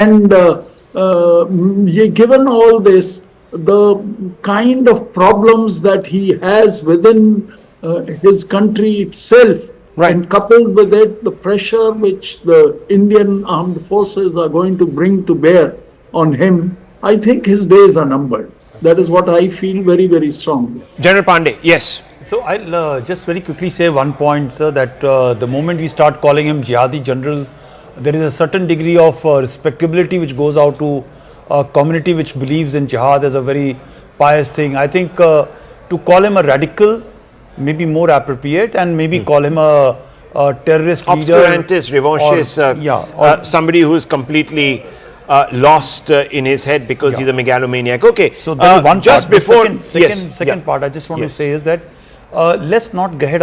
And given all this, the kind of problems that he has within his country itself, Right. and coupled with it, the pressure which the Indian armed forces are going to bring to bear on him, I think his days are numbered. That is what I feel very, very strongly. General Pandey, yes. So I'll just very quickly say one point, sir, that the moment we start calling him jihadi general, there is a certain degree of respectability which goes out to a community which believes in jihad as a very pious thing. I think to call him a radical may be more appropriate, and maybe call him a terrorist leader. Obscurantist, revanchist, somebody who is completely lost in his head because he's a megalomaniac. Okay, so there is one just part. before The second part I just want to say is that let's not get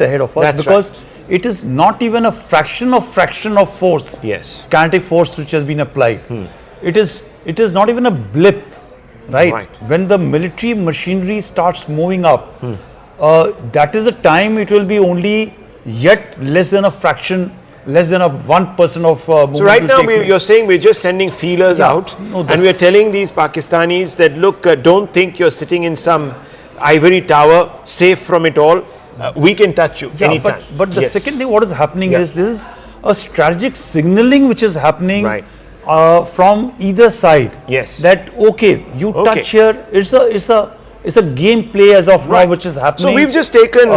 ahead of us. That's because it is not even a fraction of force, kinetic force, which has been applied. It is not even a blip, right? When the military machinery starts moving up, that is the time it will be only yet less than a fraction, less than a 1% of movement. So right now you're saying we're just sending feelers out, and we're telling these Pakistanis that, look, don't think you're sitting in some ivory tower safe from it all. We can touch you anytime. But the second thing what is happening is this is a strategic signaling which is happening from either side. That okay, you touch here. It's a gameplay as of now which is happening. So we've just taken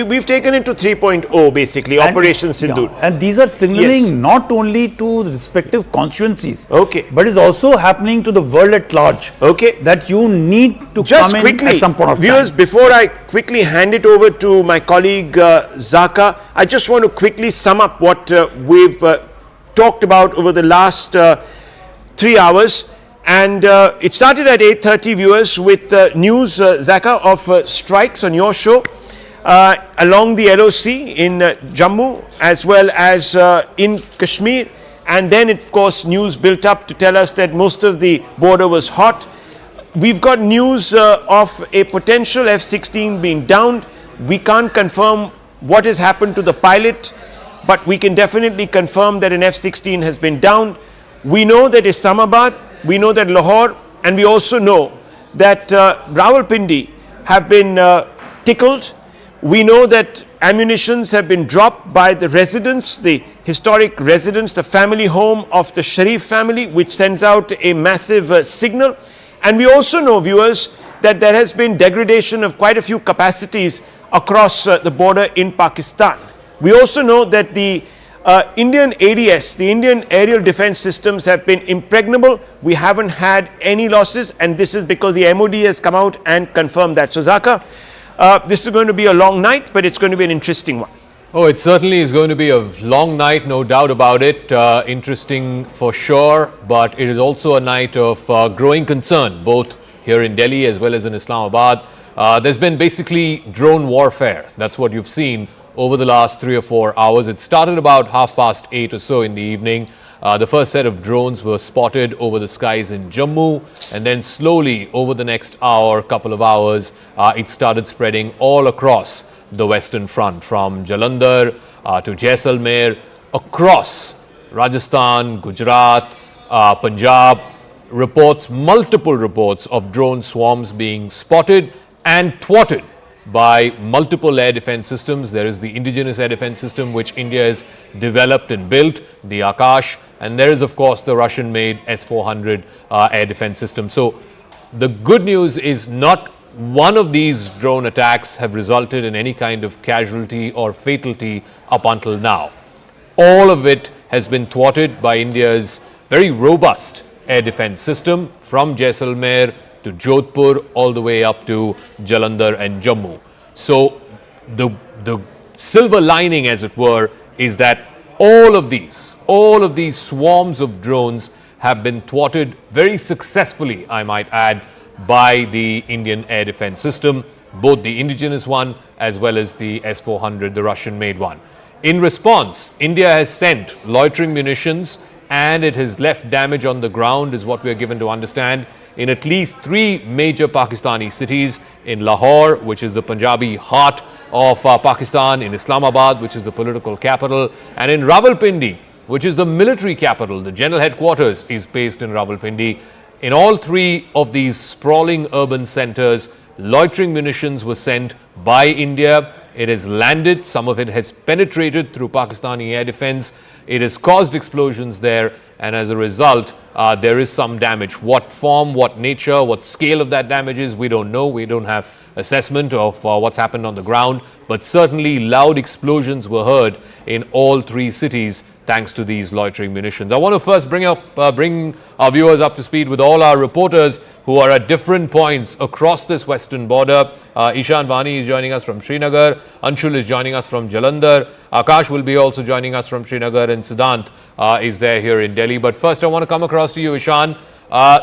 we've taken it to 3.0 basically, Operation Sindoor. And these are signaling not only to the respective constituencies, but is also happening to the world at large. That you need to just come quickly, in at some point of time. Viewers, before I quickly hand it over to my colleague Zaka, I just want to quickly sum up what we've talked about over the last 3 hours. And it started at 8:30, viewers, with news, Zaka, of strikes on your show along the LOC in Jammu as well as in Kashmir. And then, of course, news built up to tell us that most of the border was hot. We've got news of a potential F16 being downed. We can't confirm what has happened to the pilot, but we can definitely confirm that an F16 has been downed. We know that Islamabad, we know that Lahore, and we also know that Rawalpindi have been tickled. We know that ammunitions have been dropped by the residents, the historic residents, the family home of the Sharif family, which sends out a massive signal. And we also know, viewers, that there has been degradation of quite a few capacities across the border in Pakistan. We also know that the Indian ADS, the Indian aerial defense systems, have been impregnable. We haven't had any losses, and this is because the MOD has come out and confirmed that. So Zaka, this is going to be a long night, but it's going to be an interesting one. Oh, it certainly is going to be a long night, no doubt about it. Interesting for sure, but it is also a night of growing concern, both here in Delhi as well as in Islamabad. There's been basically drone warfare. That's what you've seen over the last 3 or 4 hours. It started about 8:30 or so in the evening. The first set of drones were spotted over the skies in Jammu, and then slowly over the next hour, couple of hours, it started spreading all across the Western Front, from Jalandhar to Jaisalmer, across Rajasthan, Gujarat, Punjab. Multiple reports of drone swarms being spotted and thwarted by multiple air defense systems. There is the indigenous air defense system which India has developed and built, the Akash, and there is of course the Russian-made S-400 air defense system. So the good news is not one of these drone attacks have resulted in any kind of casualty or fatality up until now. All of it has been thwarted by India's very robust air defense system, from Jaisalmer to Jodhpur all the way up to Jalandhar and Jammu. So the silver lining, as it were, is that all of these swarms of drones have been thwarted very successfully, I might add, by the Indian air defense system, both the indigenous one as well as the S-400, the Russian-made one. In response, India has sent loitering munitions, and it has left damage on the ground, is what we are given to understand, in at least 3 major Pakistani cities: in Lahore, which is the Punjabi heart of Pakistan, in Islamabad, which is the political capital, and in Rawalpindi, which is the military capital. The general headquarters is based in Rawalpindi. In all three of these sprawling urban centers, loitering munitions were sent by India. It has landed. Some of it has penetrated through Pakistani air defense. It has caused explosions there, and as a result, there is some damage. What form, what nature, what scale of that damage is, we don't know. We don't have assessment of what's happened on the ground, but certainly loud explosions were heard in all three cities thanks to these loitering munitions. I want to first bring our viewers up to speed with all our reporters who are at different points across this western border. Ishan Vani is joining us from Srinagar, Anshul is joining us from Jalandhar, Akash will be also joining us from Srinagar, and Didnt is there here in Delhi. But first I want to come across to you, Ishan.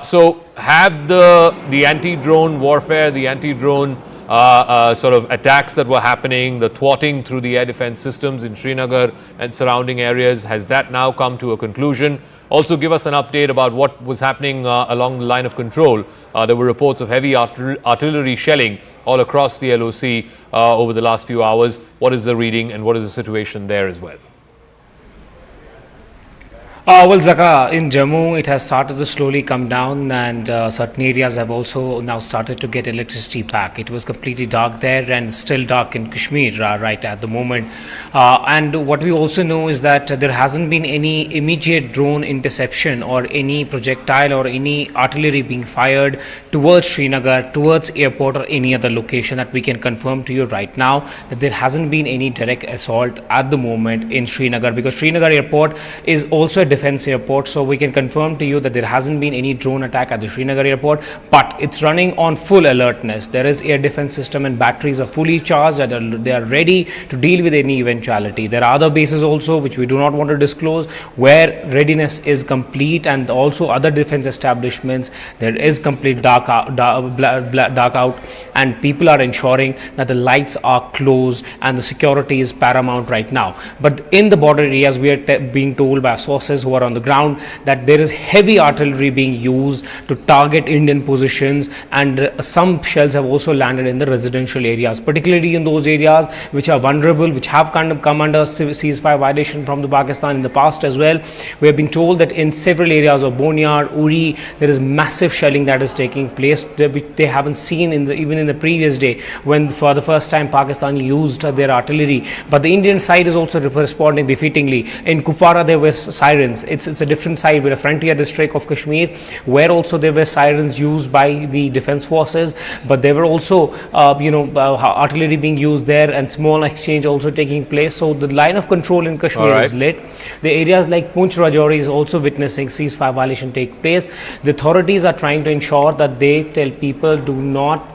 So have the anti-drone warfare, the anti-drone sort of attacks that were happening, the thwarting through the air defense systems in Srinagar and surrounding areas, has that now come to a conclusion? Also give us an update about what was happening along the line of control. There were reports of heavy artillery shelling all across the LOC over the last few hours. What is the reading and what is the situation there as well? Well, Zaka, in Jammu, it has started to slowly come down, and certain areas have also now started to get electricity back. It was completely dark there and still dark in Kashmir right at the moment. And what we also know is that there hasn't been any immediate drone interception or any projectile or any artillery being fired towards Srinagar, towards airport or any other location that we can confirm to you right now, that there hasn't been any direct assault at the moment in Srinagar, because Srinagar airport is also a defense airport, so we can confirm to you that there hasn't been any drone attack at the Srinagar airport, but it's running on full alertness. There is air defense system and batteries are fully charged, and they are ready to deal with any eventuality. There are other bases also which we do not want to disclose, where readiness is complete, and also other defense establishments there is complete dark out, and people are ensuring that the lights are closed and the security is paramount right now. But in the border areas, we are being told by sources who are on the ground that there is heavy artillery being used to target Indian positions, and some shells have also landed in the residential areas, particularly in those areas which are vulnerable, which have kind of come under ceasefire violation from the Pakistan in the past as well. We have been told that in several areas of Bonyar, Uri, there is massive shelling that is taking place, which they haven't seen even in the previous day when for the first time Pakistan used their artillery. But the Indian side is also responding befittingly. In Kupwara there were sirens. It's a different side with a frontier district of Kashmir, where also there were sirens used by the defense forces, but there were also artillery being used there, and small exchange also taking place. So the line of control in Kashmir is lit. The areas like Poonch, Rajouri is also witnessing ceasefire violation take place. The authorities are trying to ensure that they tell people do not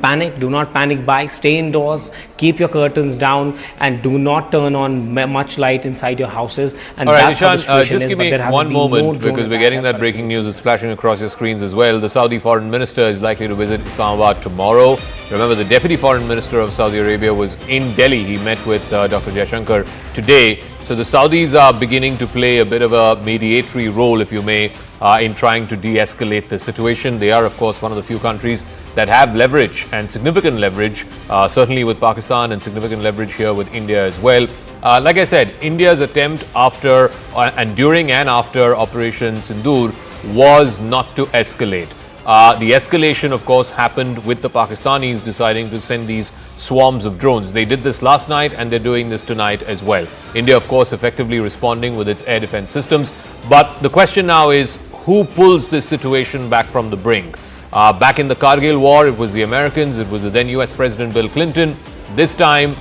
panic, do not panic buy, stay indoors, keep your curtains down, and do not turn on much light inside your houses. And all right, that's how the situation just is, give me one moment, because we're getting that breaking news. It's flashing across your screens as well. The Saudi foreign minister is likely to visit Islamabad tomorrow. Remember, the deputy foreign minister of Saudi Arabia was in Delhi. He met with Dr. Jaishankar today. So the Saudis are beginning to play a bit of a mediatory role, if you may, in trying to de-escalate the situation. They are, of course, one of the few countries that have leverage, and significant leverage, certainly with Pakistan, and significant leverage here with India as well. Like I said, India's attempt after and during and after Operation Sindoor was not to escalate. The escalation, of course, happened with the Pakistanis deciding to send these swarms of drones. They did this last night, and they're doing this tonight as well. India, of course, effectively responding with its air defense systems. But the question now is, who pulls this situation back from the brink? Back in the Kargil war, it was the Americans, it was the then US President Bill Clinton. This time,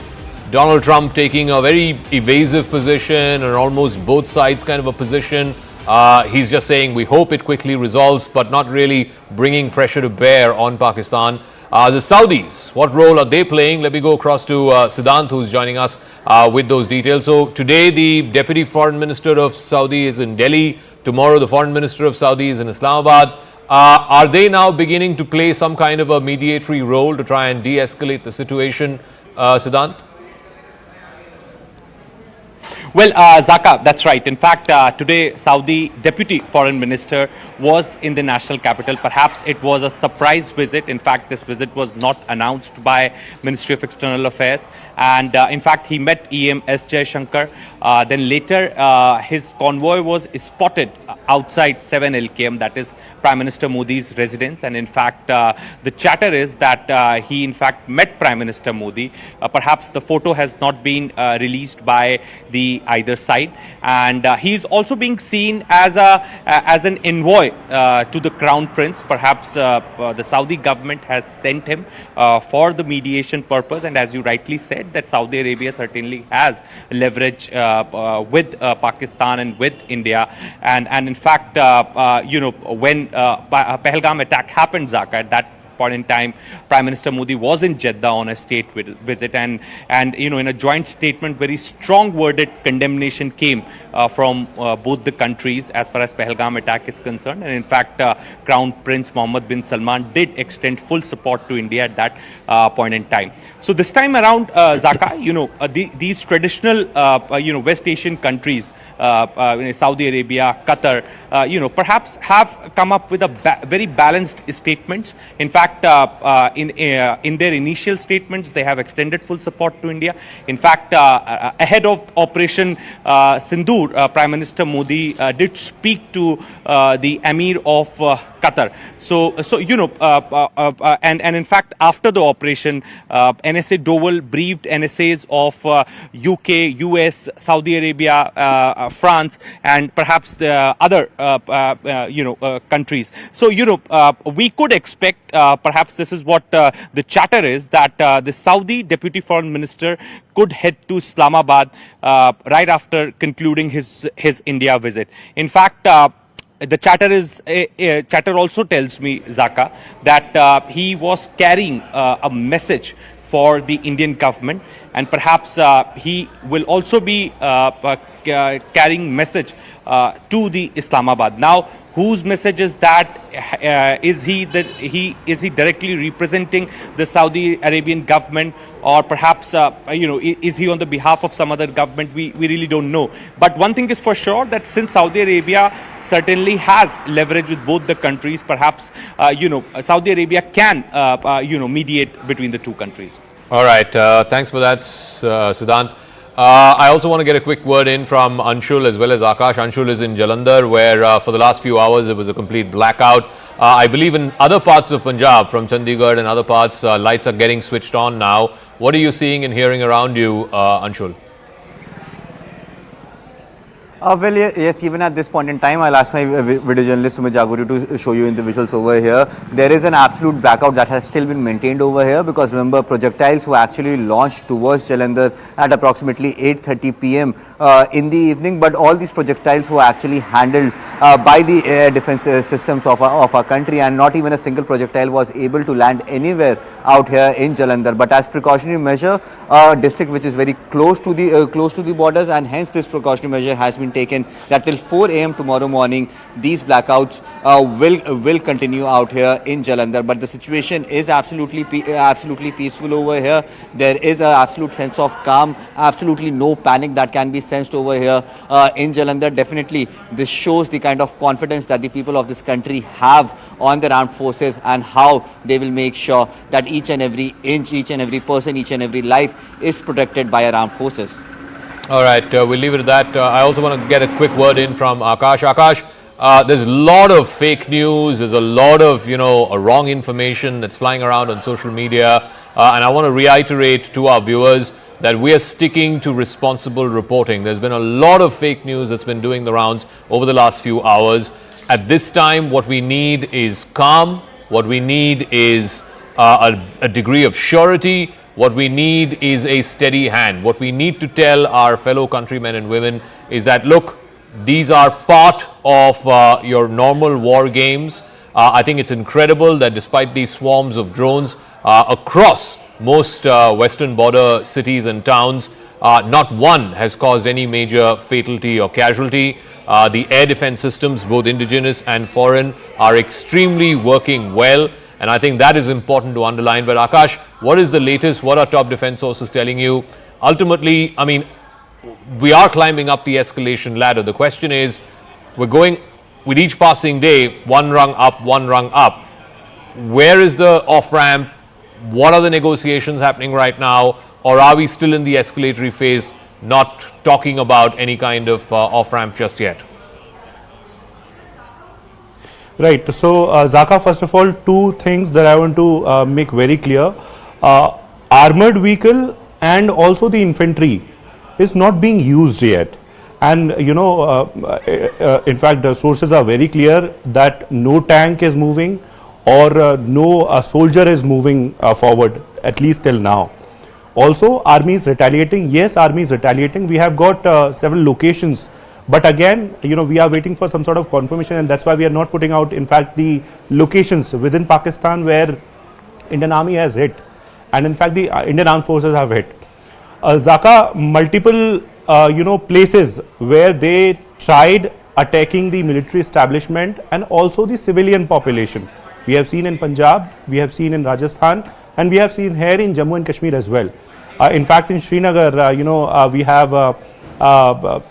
Donald Trump taking a very evasive position, or almost both sides kind of a position. He's just saying we hope it quickly resolves, but not really bringing pressure to bear on Pakistan. The Saudis, what role are they playing? Let me go across to Didnt, who's joining us with those details. So today the Deputy Foreign Minister of Saudi is in Delhi. Tomorrow the Foreign Minister of Saudi is in Islamabad. Are they now beginning to play some kind of a mediatory role to try and de-escalate the situation, Didnt? Well, Zaka, that's right. In fact, today Saudi Deputy Foreign Minister was in the national capital. Perhaps it was a surprise visit. In fact, this visit was not announced by Ministry of External Affairs. And in fact, he met EM S. Jaishankar. Then later, his convoy was spotted outside 7 LKM, that is Prime Minister Modi's residence. And in fact, the chatter is that he in fact met Prime Minister Modi. Perhaps the photo has not been released by the either side. And he is also being seen as an envoy to the Crown Prince. Perhaps the Saudi government has sent him for the mediation purpose. And as you rightly said, that Saudi Arabia certainly has leverage with Pakistan and with India. And in fact, when Pahalgam attack happened, Zaka, at that point in time, Prime Minister Modi was in Jeddah on a state visit, and in a joint statement, very strong worded condemnation came from both the countries as far as Pahalgam attack is concerned. And in fact, Crown Prince Mohammed bin Salman did extend full support to India at that point in time. So this time around, Zaka, these traditional West Asian countries, Saudi Arabia, Qatar, perhaps have come up with a very balanced statements. In fact, in their initial statements, they have extended full support to India. In fact, ahead of Operation Sindoor, Prime Minister Modi did speak to the Emir of Qatar. And in fact, after the operation, NSA Doval briefed NSAs of UK, US, Saudi Arabia, France, and perhaps the other countries. So we could expect, perhaps this is what the chatter is, that the Saudi Deputy Foreign Minister could head to Islamabad right after concluding his India visit. In fact, the chatter also tells me, Zaka, that he was carrying a message for the Indian government, and perhaps he will also be carrying message to the Islamabad. Now, whose message is that? Is he directly representing the Saudi Arabian government, or perhaps is he on the behalf of some other government? We really don't know. But one thing is for sure, that since Saudi Arabia certainly has leverage with both the countries, perhaps Saudi Arabia can mediate between the two countries. All right, thanks for that, Siddhant. I also want to get a quick word in from Anshul as well as Akash. Anshul is in Jalandhar, where for the last few hours it was a complete blackout. I believe in other parts of Punjab, from Chandigarh and other parts, lights are getting switched on now. What are you seeing and hearing around you, Anshul? Well, yes, even at this point in time, I'll ask my video journalist Sumit Jaguri to show you in the visuals over here. There is an absolute blackout that has still been maintained over here, because remember, projectiles were actually launched towards Jalandhar at approximately 8:30 p.m. In the evening, but all these projectiles were actually handled by the air defense systems of our country, and not even a single projectile was able to land anywhere out here in Jalandhar. But as precautionary measure, a district which is very close to the borders, and hence this precautionary measure has been taken, that till 4 a.m. tomorrow morning these blackouts will continue out here in Jalandhar. But the situation is absolutely peaceful over here. There is an absolute sense of calm, absolutely no panic that can be sensed over here in Jalandhar. Definitely this shows the kind of confidence that the people of this country have on their armed forces, and how they will make sure that each and every inch, each and every person, each and every life is protected by our armed forces. All right, we'll leave it at that. I also want to get a quick word in from Akash. Akash, there's a lot of fake news, there's a lot of, wrong information that's flying around on social media. And I want to reiterate to our viewers that we are sticking to responsible reporting. There's been a lot of fake news that's been doing the rounds over the last few hours. At this time, what we need is calm. What we need is a degree of surety. What we need is a steady hand. What we need to tell our fellow countrymen and women is that, look, these are part of your normal war games. I think it's incredible that despite these swarms of drones across most western border cities and towns, not one has caused any major fatality or casualty. The air defense systems, both indigenous and foreign, are extremely working well. And I think that is important to underline. But Akash, what is the latest? What are top defense sources telling you? Ultimately, I mean, we are climbing up the escalation ladder. The question is, we're going with each passing day, one rung up, one rung up. Where is the off-ramp? What are the negotiations happening right now? Or are we still in the escalatory phase, not talking about any kind of off-ramp just yet? Right. So, Zaka, first of all, two things that I want to make very clear. Armored vehicle and also the infantry is not being used yet. And, in fact, the sources are very clear that no tank is moving or no soldier is moving forward, at least till now. Also, army is retaliating. Yes, army is retaliating. We have got several locations. But again, we are waiting for some sort of confirmation, and that's why we are not putting out, in fact, the locations within Pakistan where Indian Army has hit. And in fact, the Indian Armed Forces have hit. Zaka, multiple, places where they tried attacking the military establishment and also the civilian population. We have seen in Punjab, we have seen in Rajasthan, and we have seen here in Jammu and Kashmir as well. In fact, in Srinagar, we have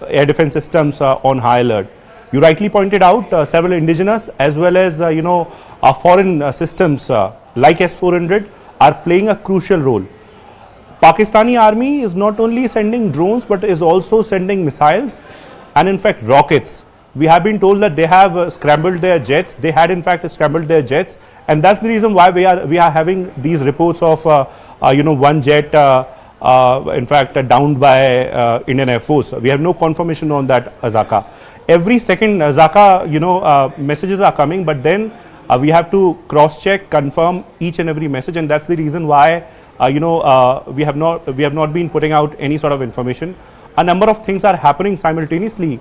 air defense systems on high alert. You rightly pointed out several indigenous as well as foreign systems like S-400 are playing a crucial role. Pakistani army is not only sending drones but is also sending missiles and in fact rockets. We have been told that they have scrambled their jets. They had in fact scrambled their jets, and that's the reason why we are having these reports of one jet in fact downed by Indian Air Force. We have no confirmation on that, Zaka. Every second, Zaka, messages are coming, but then we have to cross check, confirm each and every message, and that's the reason why we have not been putting out any sort of information. A number of things are happening simultaneously.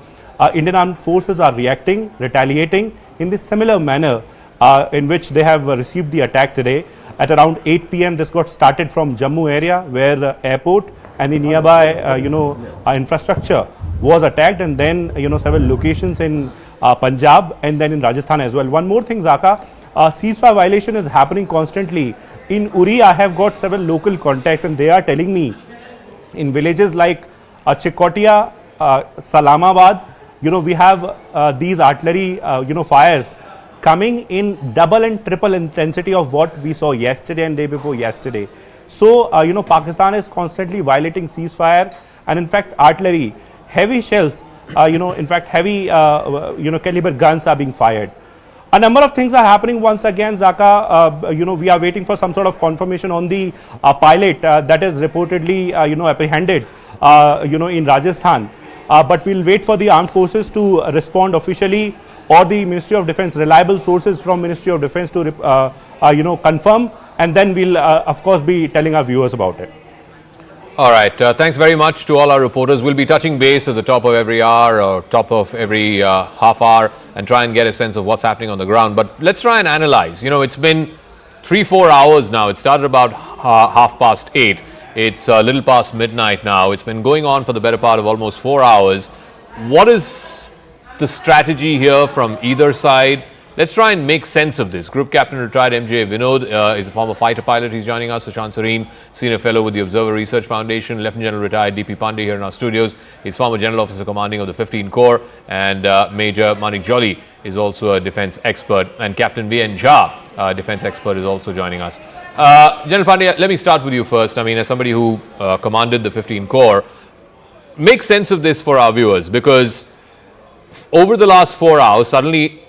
Indian Armed Forces are reacting, retaliating in this similar manner in which they have received the attack today. At around 8 p.m. this got started from Jammu area where airport and the nearby infrastructure was attacked, and then several locations in Punjab and then in Rajasthan as well. One more thing, Zaka, ceasefire violation is happening constantly. In Uri, I have got several local contacts and they are telling me in villages like Chikotia, Islamabad, we have these artillery fires coming in double and triple intensity of what we saw yesterday and day before yesterday. So, Pakistan is constantly violating ceasefire, and in fact artillery, heavy shells, in fact heavy caliber guns are being fired. A number of things are happening once again, Zaka. We are waiting for some sort of confirmation on the pilot that is reportedly apprehended in Rajasthan. But we'll wait for the armed forces to respond officially, or the Ministry of Defence, reliable sources from Ministry of Defence to confirm, and then we'll of course be telling our viewers about it. All right, thanks very much to all our reporters. We'll be touching base at the top of every hour or top of every half hour and try and get a sense of what's happening on the ground. But let's try and analyze. It's been 3-4 hours now. It started about 8:30. It's a little past midnight now. It's been going on for the better part of almost 4 hours. What is the strategy here from either side? Let's try and make sense of this. Group Captain retired MJ Vinod is a former fighter pilot. He's joining us. Sushant Sareen, Senior Fellow with the Observer Research Foundation. Lieutenant General retired DP Pandey here in our studios. He's former General Officer Commanding of the 15 Corps. And Major Manik Jolly is also a defense expert. And Captain V.N. Jha, defense expert, is also joining us. General Pandey, let me start with you first. I mean, as somebody who commanded the 15 Corps, make sense of this for our viewers, because over the last 4 hours, suddenly,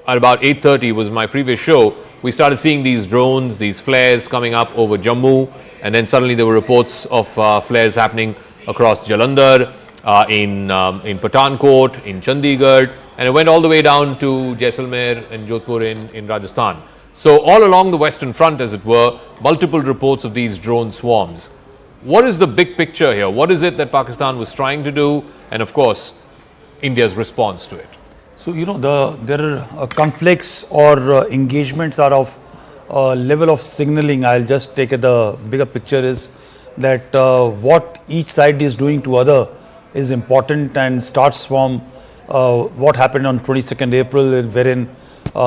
at about 8:30 was my previous show, we started seeing these drones, these flares coming up over Jammu, and then suddenly there were reports of flares happening across Jalandhar, in Pathankot, in Chandigarh, and it went all the way down to Jaisalmer and Jodhpur in Rajasthan. So all along the Western Front, as it were, multiple reports of these drone swarms. What is the big picture here? What is it that Pakistan was trying to do? And of course, India's response to it. So, there are conflicts or engagements are of level of signaling. I'll just take the bigger picture is that what each side is doing to other is important, and starts from what happened on 22nd April, wherein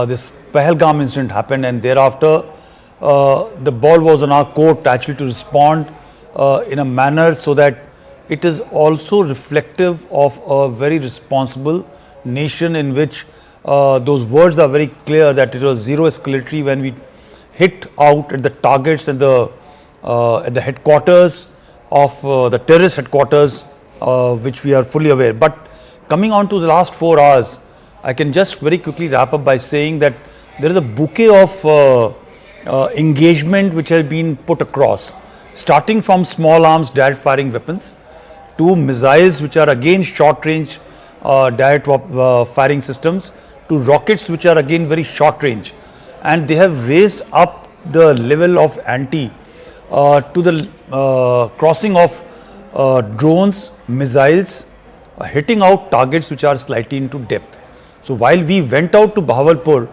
this Pahalgam incident happened, and thereafter the ball was on our court actually to respond in a manner so that it is also reflective of a very responsible nation in which those words are very clear that it was zero escalatory when we hit out at the targets at the headquarters of the terrorist headquarters, which we are fully aware. But coming on to the last 4 hours, I can just very quickly wrap up by saying that there is a bouquet of engagement which has been put across, starting from small arms direct firing weapons to missiles which are again short range direct firing systems, to rockets which are again very short range, and they have raised up the level of ante to the crossing of drones, missiles, hitting out targets which are slightly into depth. So while we went out to Bahawalpur,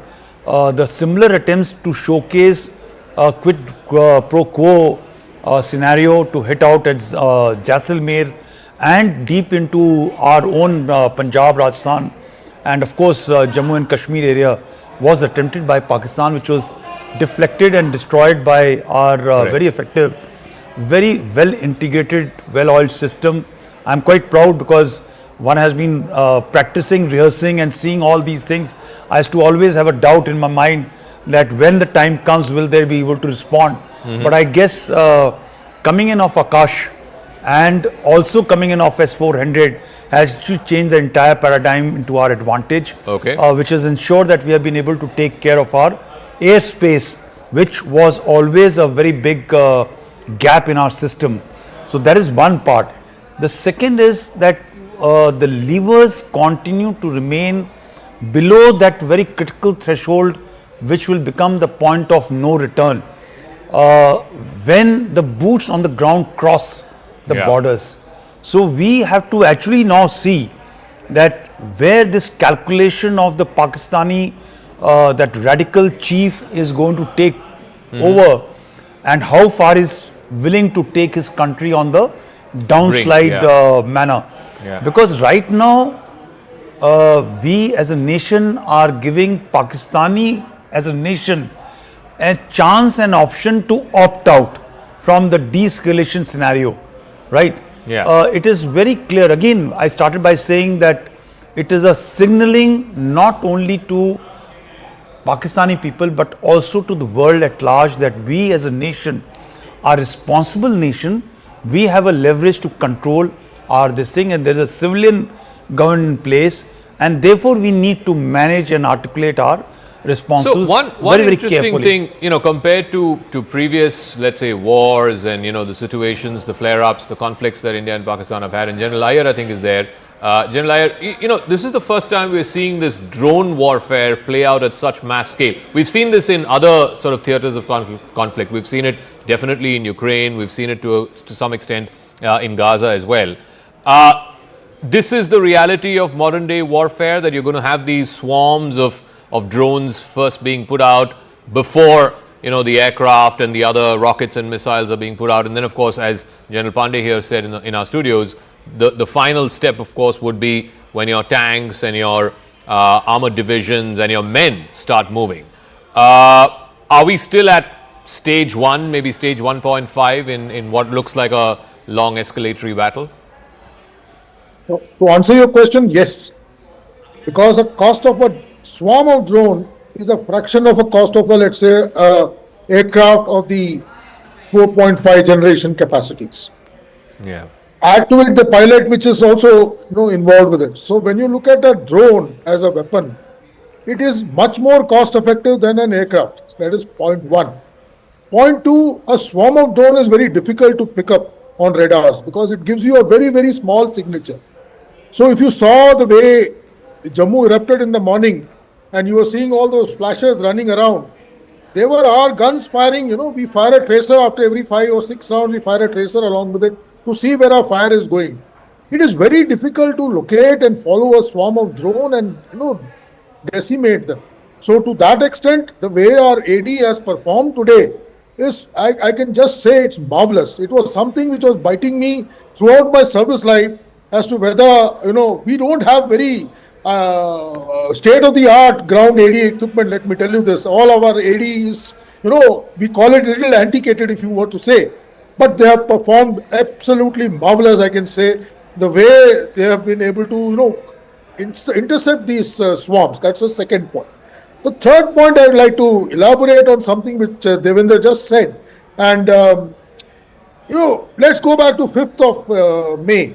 the similar attempts to showcase a quid pro quo scenario to hit out at Jaisalmer and deep into our own Punjab, Rajasthan, and of course Jammu and Kashmir area was attempted by Pakistan, which was deflected and destroyed by our very effective, very well integrated, well oiled system. I'm quite proud because one has been practicing, rehearsing and seeing all these things. I used to always have a doubt in my mind that when the time comes, will they be able to respond? But I guess coming in of Akash and also coming in of S400 has to change the entire paradigm into our advantage, which has ensured that we have been able to take care of our airspace, which was always a very big gap in our system. So that is one part. The second is that the levers continue to remain below that very critical threshold, which will become the point of no return when the boots on the ground cross the borders. So we have to actually now see that where this calculation of the Pakistani that radical chief is going to take over, and how far is willing to take his country on the downslide manner. Because right now we as a nation are giving Pakistani as a nation a chance and option to opt out from the de-escalation scenario, right? It is very clear. Again, I started by saying that it is a signaling not only to Pakistani people but also to the world at large that we as a nation are a responsible nation. We have a leverage to control this thing, and there is a civilian government in place, and therefore we need to manage and articulate our responses. So one very interesting carefully. thing, compared to previous, let's say, wars and the situations, the flare-ups, the conflicts that India and Pakistan have had, and General Iyer I think is there. General Iyer, this is the first time we're seeing this drone warfare play out at such mass scale. We've seen this in other sort of theatres of conflict. We've seen it definitely in Ukraine. We've seen it to some extent in Gaza as well. This is the reality of modern day warfare, that you're going to have these swarms of drones first being put out before the aircraft and the other rockets and missiles are being put out, and then of course, as General Pandey here said in our studios, the final step of course would be when your tanks and your armored divisions and your men start moving. Are we still at stage 1, maybe stage 1.5 in what looks like a long escalatory battle? To answer your question, yes, because the cost of a swarm of drone is a fraction of a cost of a, let's say, aircraft of the 4.5 generation capacities. Add to it the pilot, which is also involved with it. So when you look at a drone as a weapon, it is much more cost effective than an aircraft. That is point 1. Point 2, a swarm of drone is very difficult to pick up on radars because it gives you a very, very small signature. So if you saw the way Jammu erupted in the morning and you were seeing all those flashes running around, they were our guns firing. We fire a tracer after every 5 or 6 rounds, we fire a tracer along with it to see where our fire is going. It is very difficult to locate and follow a swarm of drone and decimate them. So to that extent, the way our AD has performed today is, I can just say it's marvelous. It was something which was biting me throughout my service life as to whether, we don't have very state-of-the-art ground AD equipment. Let me tell you this, all our AD is, we call it a little antiquated if you were to say. but they have performed absolutely marvelous, I can say, the way they have been able to, intercept these swarms. That's the second point. The third point, I would like to elaborate on something which Devendra just said. And, let's go back to 5th of May.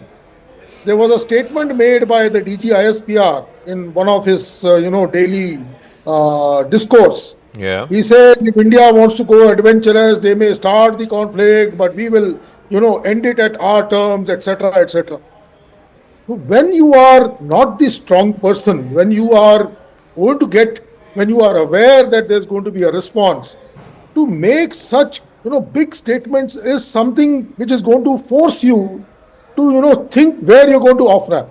There was a statement made by the DG ISPR in one of his, daily discourse. Yeah. He says if India wants to go adventurous, they may start the conflict, but we will, end it at our terms, etc., etc. When you are not the strong person, when you are aware that there's going to be a response, to make such, big statements is something which is going to force you to, think where you're going to off ramp.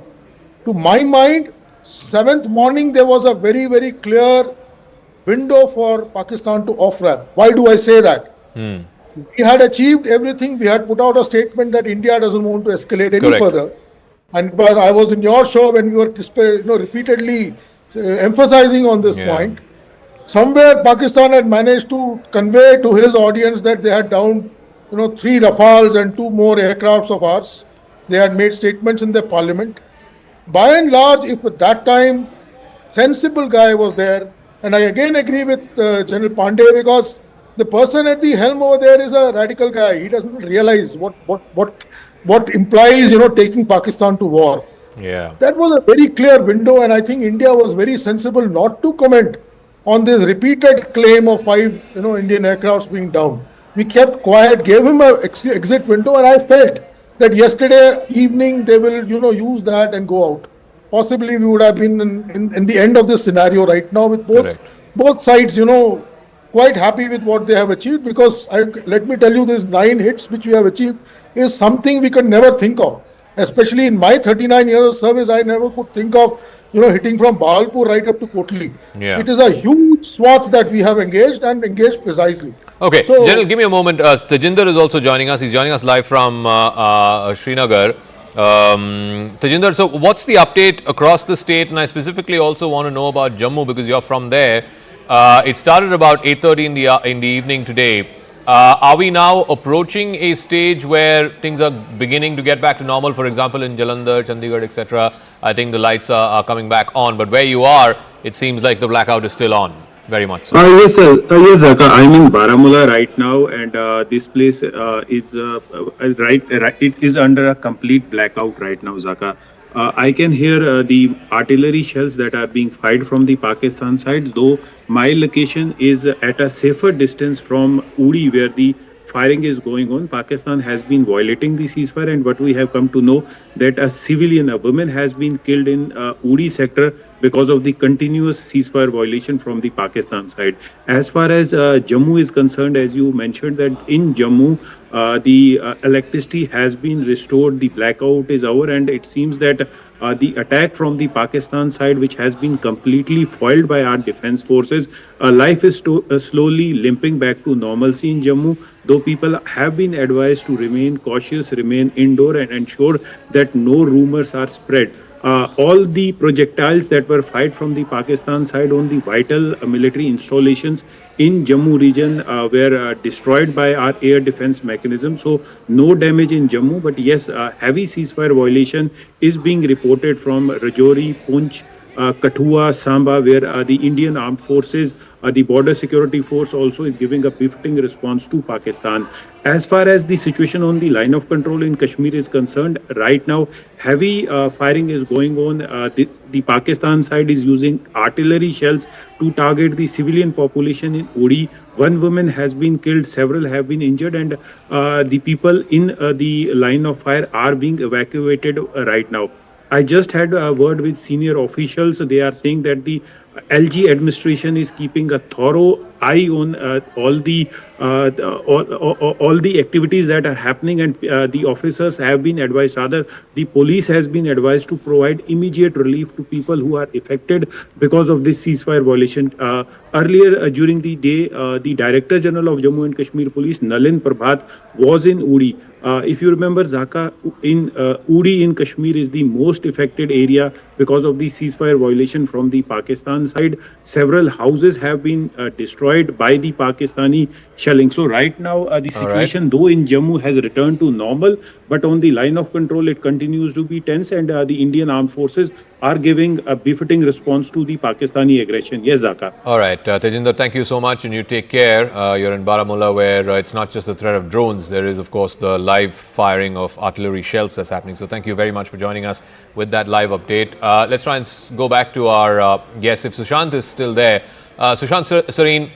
To my mind, 7th morning, there was a very, very clear window for Pakistan to off ramp. Why do I say that? We had achieved everything. We had put out a statement that India doesn't want to escalate any Correct. further. And but I was in your show when we were repeatedly emphasizing on this point. Somewhere Pakistan had managed to convey to his audience that they had downed 3 Rafales and 2 more aircrafts of ours. They had made statements in their parliament. By and large, if at that time sensible guy was there, and I again agree with General Pandey, because the person at the helm over there is a radical guy. He doesn't realize what implies taking Pakistan to war. Yeah. That was a very clear window, and I think India was very sensible not to comment on this repeated claim of 5 Indian aircrafts being downed. We kept quiet, gave him an exit window, and I felt that yesterday evening they will use that and go out. Possibly we would have been in the end of this scenario right now with both sides quite happy with what they have achieved, because let me tell you, these 9 hits which we have achieved is something we could never think of. Especially in my 39 years of service, I never could think of hitting from Bahalpur right up to Kotli. Yeah. It is a huge swath that we have engaged precisely. Okay, So- General, give me a moment. Tajinder is also joining us. He's joining us live from Srinagar. Tajinder, so what's the update across the state? And I specifically also want to know about Jammu, because you're from there. It started about 8:30 in the evening today. Are we now approaching a stage where things are beginning to get back to normal? For example, in Jalandhar, Chandigarh, etc., I think the lights are coming back on. But where you are, it seems like the blackout is still on. Very much so. Yes, sir. Yes, Zaka. I'm in Baramulla right now, and this place is it is under a complete blackout right now, Zaka. I can hear the artillery shells that are being fired from the Pakistan side, though my location is at a safer distance from Uri, where the firing is going on. Pakistan has been violating the ceasefire, and what we have come to know that a woman has been killed in Uri sector because of the continuous ceasefire violation from the Pakistan side. As far as Jammu is concerned, as you mentioned, that in Jammu the electricity has been restored, the blackout is over, and it seems that the attack from the Pakistan side, which has been completely foiled by our defense forces, life is slowly limping back to normalcy in Jammu, though people have been advised to remain cautious, remain indoor, and ensure that no rumors are spread. All the projectiles that were fired from the Pakistan side on the vital military installations in Jammu region were destroyed by our air defense mechanism. So no damage in Jammu, but yes, heavy ceasefire violation is being reported from Rajouri, Poonch, Kathua, Samba, where the Indian Armed Forces, the Border Security Force also is giving a befitting response to Pakistan. As far as the situation on the line of control in Kashmir is concerned, right now heavy firing is going on. The Pakistan side is using artillery shells to target the civilian population in Uri. One woman has been killed, several have been injured, and the people in the line of fire are being evacuated right now. I just had a word with senior officials. They are saying that the LG administration is keeping a thorough eye on all the activities that are happening, and the officers have been advised, rather the police has been advised to provide immediate relief to people who are affected because of this ceasefire violation. Earlier during the day, the Director General of Jammu and Kashmir Police, Nalin Prabhat, was in Uri. If you remember, Zaka, in Uri in Kashmir is the most affected area because of the ceasefire violation from the Pakistan one side, several houses have been destroyed by the Pakistani shelling. So right now, the situation, though in Jammu, has returned to normal, but on the line of control, it continues to be tense, and the Indian armed forces are giving a befitting response to the Pakistani aggression. Yes, Zaka. All right, Tejinder, thank you so much, and you take care. You're in Baramulla, where it's not just the threat of drones. There is, of course, the live firing of artillery shells that's happening. So thank you very much for joining us with that live update. Let's try and go back to our guest, if Sushant is still there. Sushant Sareen,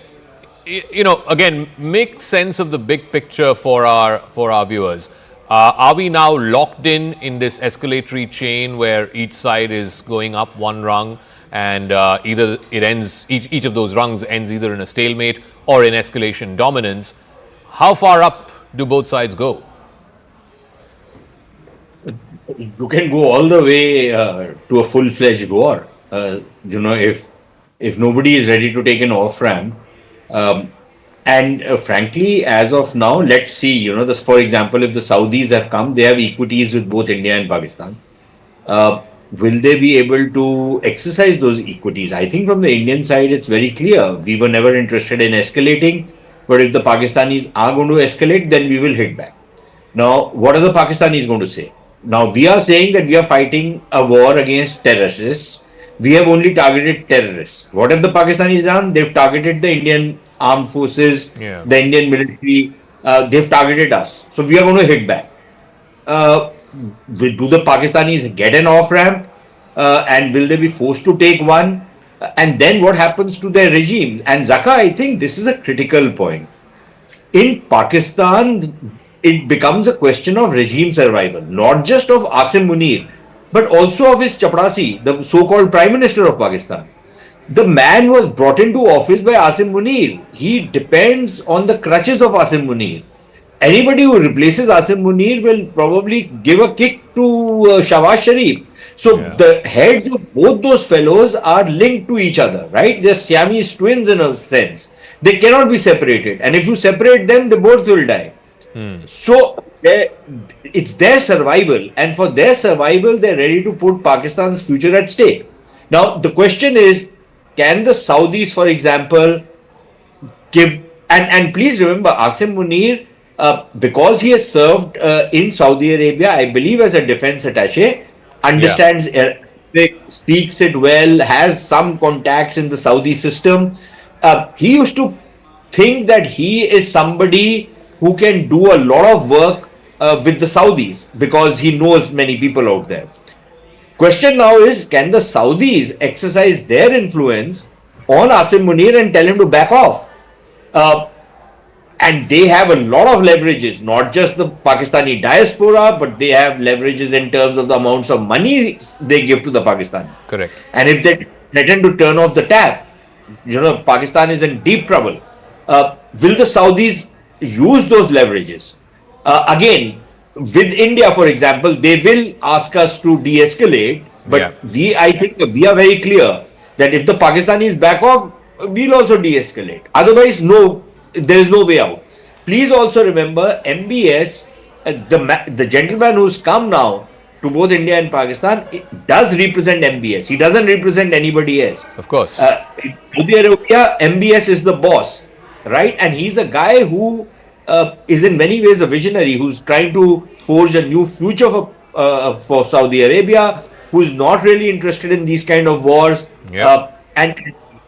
again, make sense of the big picture for our viewers. Are we now locked in this escalatory chain where each side is going up one rung, and either it ends, each of those rungs ends either in a stalemate or in escalation dominance? How far up do both sides go? You can go all the way to a full-fledged war. If nobody is ready to take an off-ramp. Frankly, as of now, let's see, for example, if the Saudis have come, they have equities with both India and Pakistan. Will they be able to exercise those equities? I think from the Indian side, it's very clear. We were never interested in escalating, but if the Pakistanis are going to escalate, then we will hit back. Now, what are the Pakistanis going to say? Now, we are saying that we are fighting a war against terrorists. We have only targeted terrorists. What have the Pakistanis done? They've targeted the Indian armed forces, the Indian military. They've targeted us. So we are going to hit back. Do the Pakistanis get an off-ramp? And will they be forced to take one? And then what happens to their regime? And Zaka, I think this is a critical point. In Pakistan, it becomes a question of regime survival, not just of Asim Munir, but also of his chaprasi, the so-called Prime Minister of Pakistan. The man was brought into office by Asim Munir. He depends on the crutches of Asim Munir. Anybody who replaces Asim Munir will probably give a kick to Shahbaz Sharif. So the heads of both those fellows are linked to each other, right? They're Siamese twins in a sense. They cannot be separated. And if you separate them, they both will die. So it's their survival, and for their survival, they're ready to put Pakistan's future at stake. Now, the question is, can the Saudis, for example, give, and please remember, Asim Munir, because he has served in Saudi Arabia, I believe as a defense attaché, understands Arabic, speaks it well, has some contacts in the Saudi system. He used to think that he is somebody who can do a lot of work with the Saudis because he knows many people out there. Question now is, can the Saudis exercise their influence on Asim Munir and tell him to back off? And they have a lot of leverages, not just the Pakistani diaspora, but they have leverages in terms of the amounts of money they give to the Pakistani. Correct. And if they threaten to turn off the tap, Pakistan is in deep trouble. Will the Saudis use those leverages? Again, with India, for example, they will ask us to de-escalate, but I think we are very clear that if the Pakistanis back off, we'll also de-escalate. Otherwise, no, there is no way out. Please also remember, MBS, the gentleman who's come now to both India and Pakistan, it does represent MBS. He doesn't represent anybody else. Of course. In Saudi Arabia, MBS is the boss, right? And he's a guy who is in many ways a visionary, who's trying to forge a new future for Saudi Arabia, who's not really interested in these kind of wars.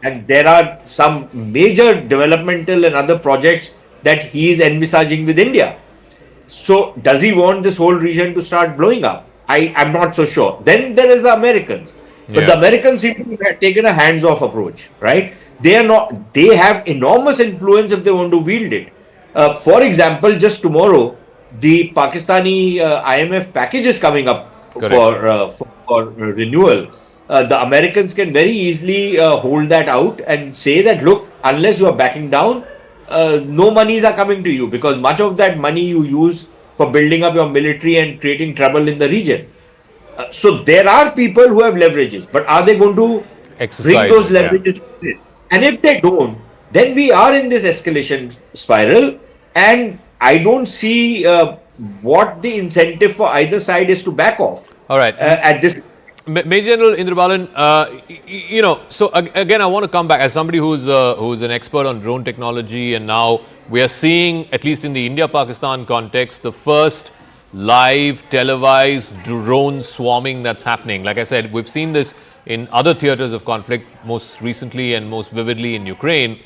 And there are some major developmental and other projects that he is envisaging with India. So does he want this whole region to start blowing up? I'm not so sure. Then there is the Americans. But the Americans seem to have taken a hands-off approach, right? They have enormous influence if they want to wield it. For example, just tomorrow, the Pakistani IMF package is coming up for renewal. The Americans can very easily hold that out and say that, look, unless you are backing down, no monies are coming to you, because much of that money you use for building up your military and creating trouble in the region. So there are people who have leverages, but are they going to bring those leverages? And if they don't, then we are in this escalation spiral, and I don't see what the incentive for either side is to back off. All right. At this. Major General Indrabalan, again, I want to come back as somebody who's an expert on drone technology, and now we are seeing, at least in the India-Pakistan context, the first live televised drone swarming that's happening. Like I said, we've seen this in other theaters of conflict, most recently and most vividly in Ukraine.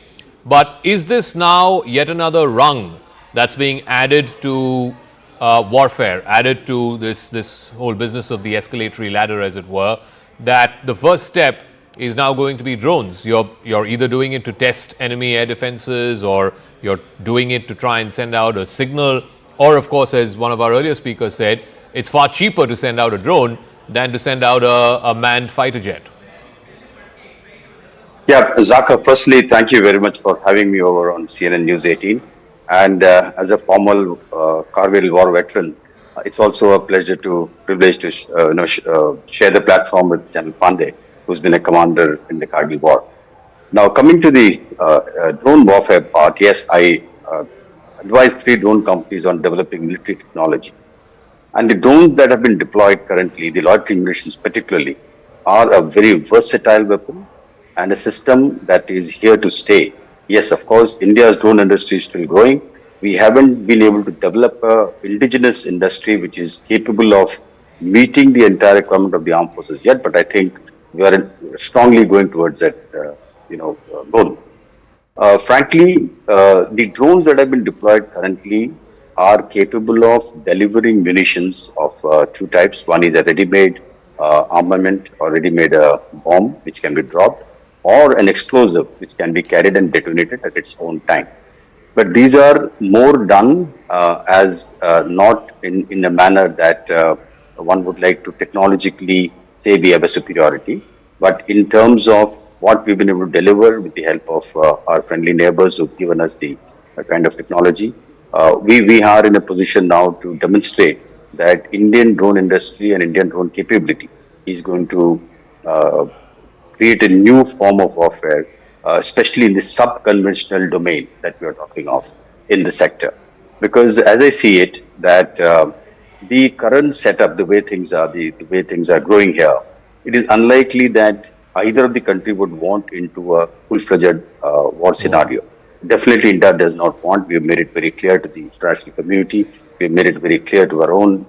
But is this now yet another rung that's being added to warfare, added to this whole business of the escalatory ladder, as it were, that the first step is now going to be drones? You're either doing it to test enemy air defenses, or you're doing it to try and send out a signal, or of course, as one of our earlier speakers said, it's far cheaper to send out a drone than to send out a manned fighter jet. Yeah, Zaka, firstly, thank you very much for having me over on CNN News 18. And as a former Kargil war veteran, it's also a privilege to share the platform with General Pandey, who's been a commander in the Kargil war. Now, coming to the drone warfare part, yes, I advise 3 drone companies on developing military technology. And the drones that have been deployed currently, the loitering munitions particularly, are a very versatile weapon and a system that is here to stay. Yes, of course, India's drone industry is still growing. We haven't been able to develop an indigenous industry which is capable of meeting the entire requirement of the armed forces yet, but I think we are strongly going towards that goal. Frankly, the drones that have been deployed currently are capable of delivering munitions of 2 types. One is a ready-made armament or ready-made bomb which can be dropped, or an explosive which can be carried and detonated at its own time. But these are more done as not in a manner that one would like to technologically say we have a superiority, but in terms of what we've been able to deliver with the help of our friendly neighbors who've given us the kind of technology. We are in a position now to demonstrate that Indian drone industry and Indian drone capability is going to create a new form of warfare, especially in the sub-conventional domain that we are talking of in the sector. Because as I see it, that the current setup, the way things are growing here, it is unlikely that either of the country would want into a full-fledged war scenario. Definitely India does not want. We have made it very clear to the international community. We have made it very clear to our own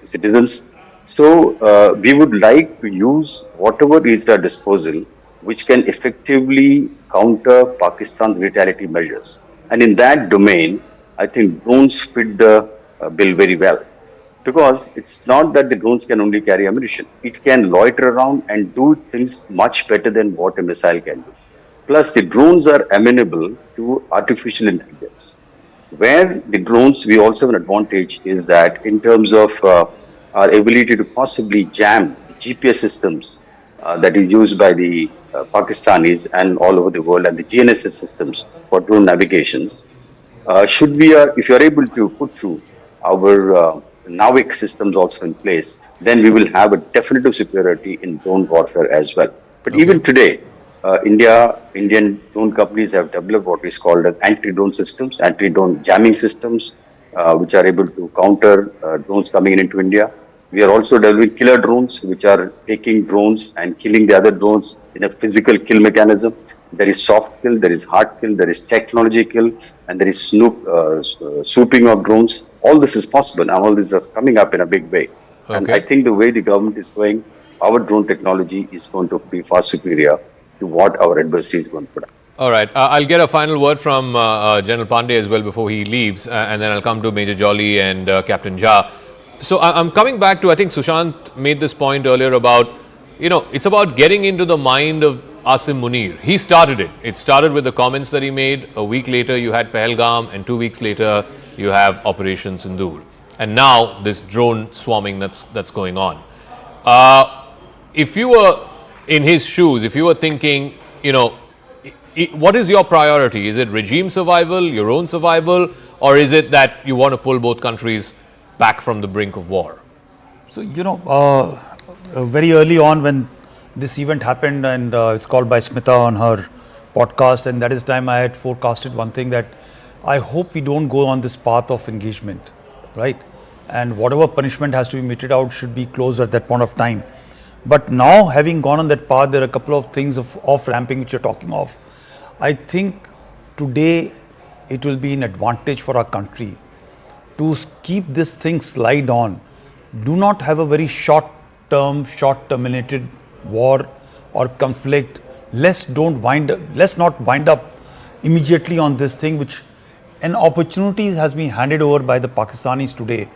citizens. So we would like to use whatever is at our disposal which can effectively counter Pakistan's retaliatory measures. And in that domain, I think drones fit the bill very well. Because it's not that the drones can only carry ammunition. It can loiter around and do things much better than what a missile can do. Plus, the drones are amenable to artificial intelligence. Where the drones, we also have an advantage is that in terms of our ability to possibly jam GPS systems that is used by the Pakistanis and all over the world, and the GNSS systems for drone navigations, if you are able to put through our NAVIC systems also in place, then we will have a definitive superiority in drone warfare as well. But even today, Indian drone companies have developed what is called as anti-drone systems, anti-drone jamming systems, which are able to counter drones coming into India. We are also developing killer drones, which are taking drones and killing the other drones in a physical kill mechanism. There is soft kill, there is hard kill, there is technology kill, and there is swooping of drones. All this is possible, and all this is coming up in a big way. Okay. And I think the way the government is going, our drone technology is going to be far superior to what our adversary is going to put up. All right. I'll get a final word from General Pandey as well before he leaves, and then I'll come to Major Jolly and Captain Jha. So I'm coming back to, I think Sushant made this point earlier about, it's about getting into the mind of Asim Munir. He started it. It started with the comments that he made. A week later, you had Pahalgam, and 2 weeks later, you have Operation Sindoor. And now, this drone swarming that's going on. If you were in his shoes, if you were thinking, what is your priority? Is it regime survival, your own survival, or is it that you want to pull both countries back from the brink of war? So, very early on when this event happened, and it's called by Smita on her podcast, and that is time I had forecasted one thing, that I hope we don't go on this path of engagement, right? And whatever punishment has to be meted out should be closed at that point of time. But now, having gone on that path, there are a couple of things of off-ramping which you're talking of. I think today it will be an advantage for our country to keep this thing slide on. Do not have a very short-term, short-terminated war or conflict. Let's not wind up immediately on this thing, which an opportunity has been handed over by the Pakistanis today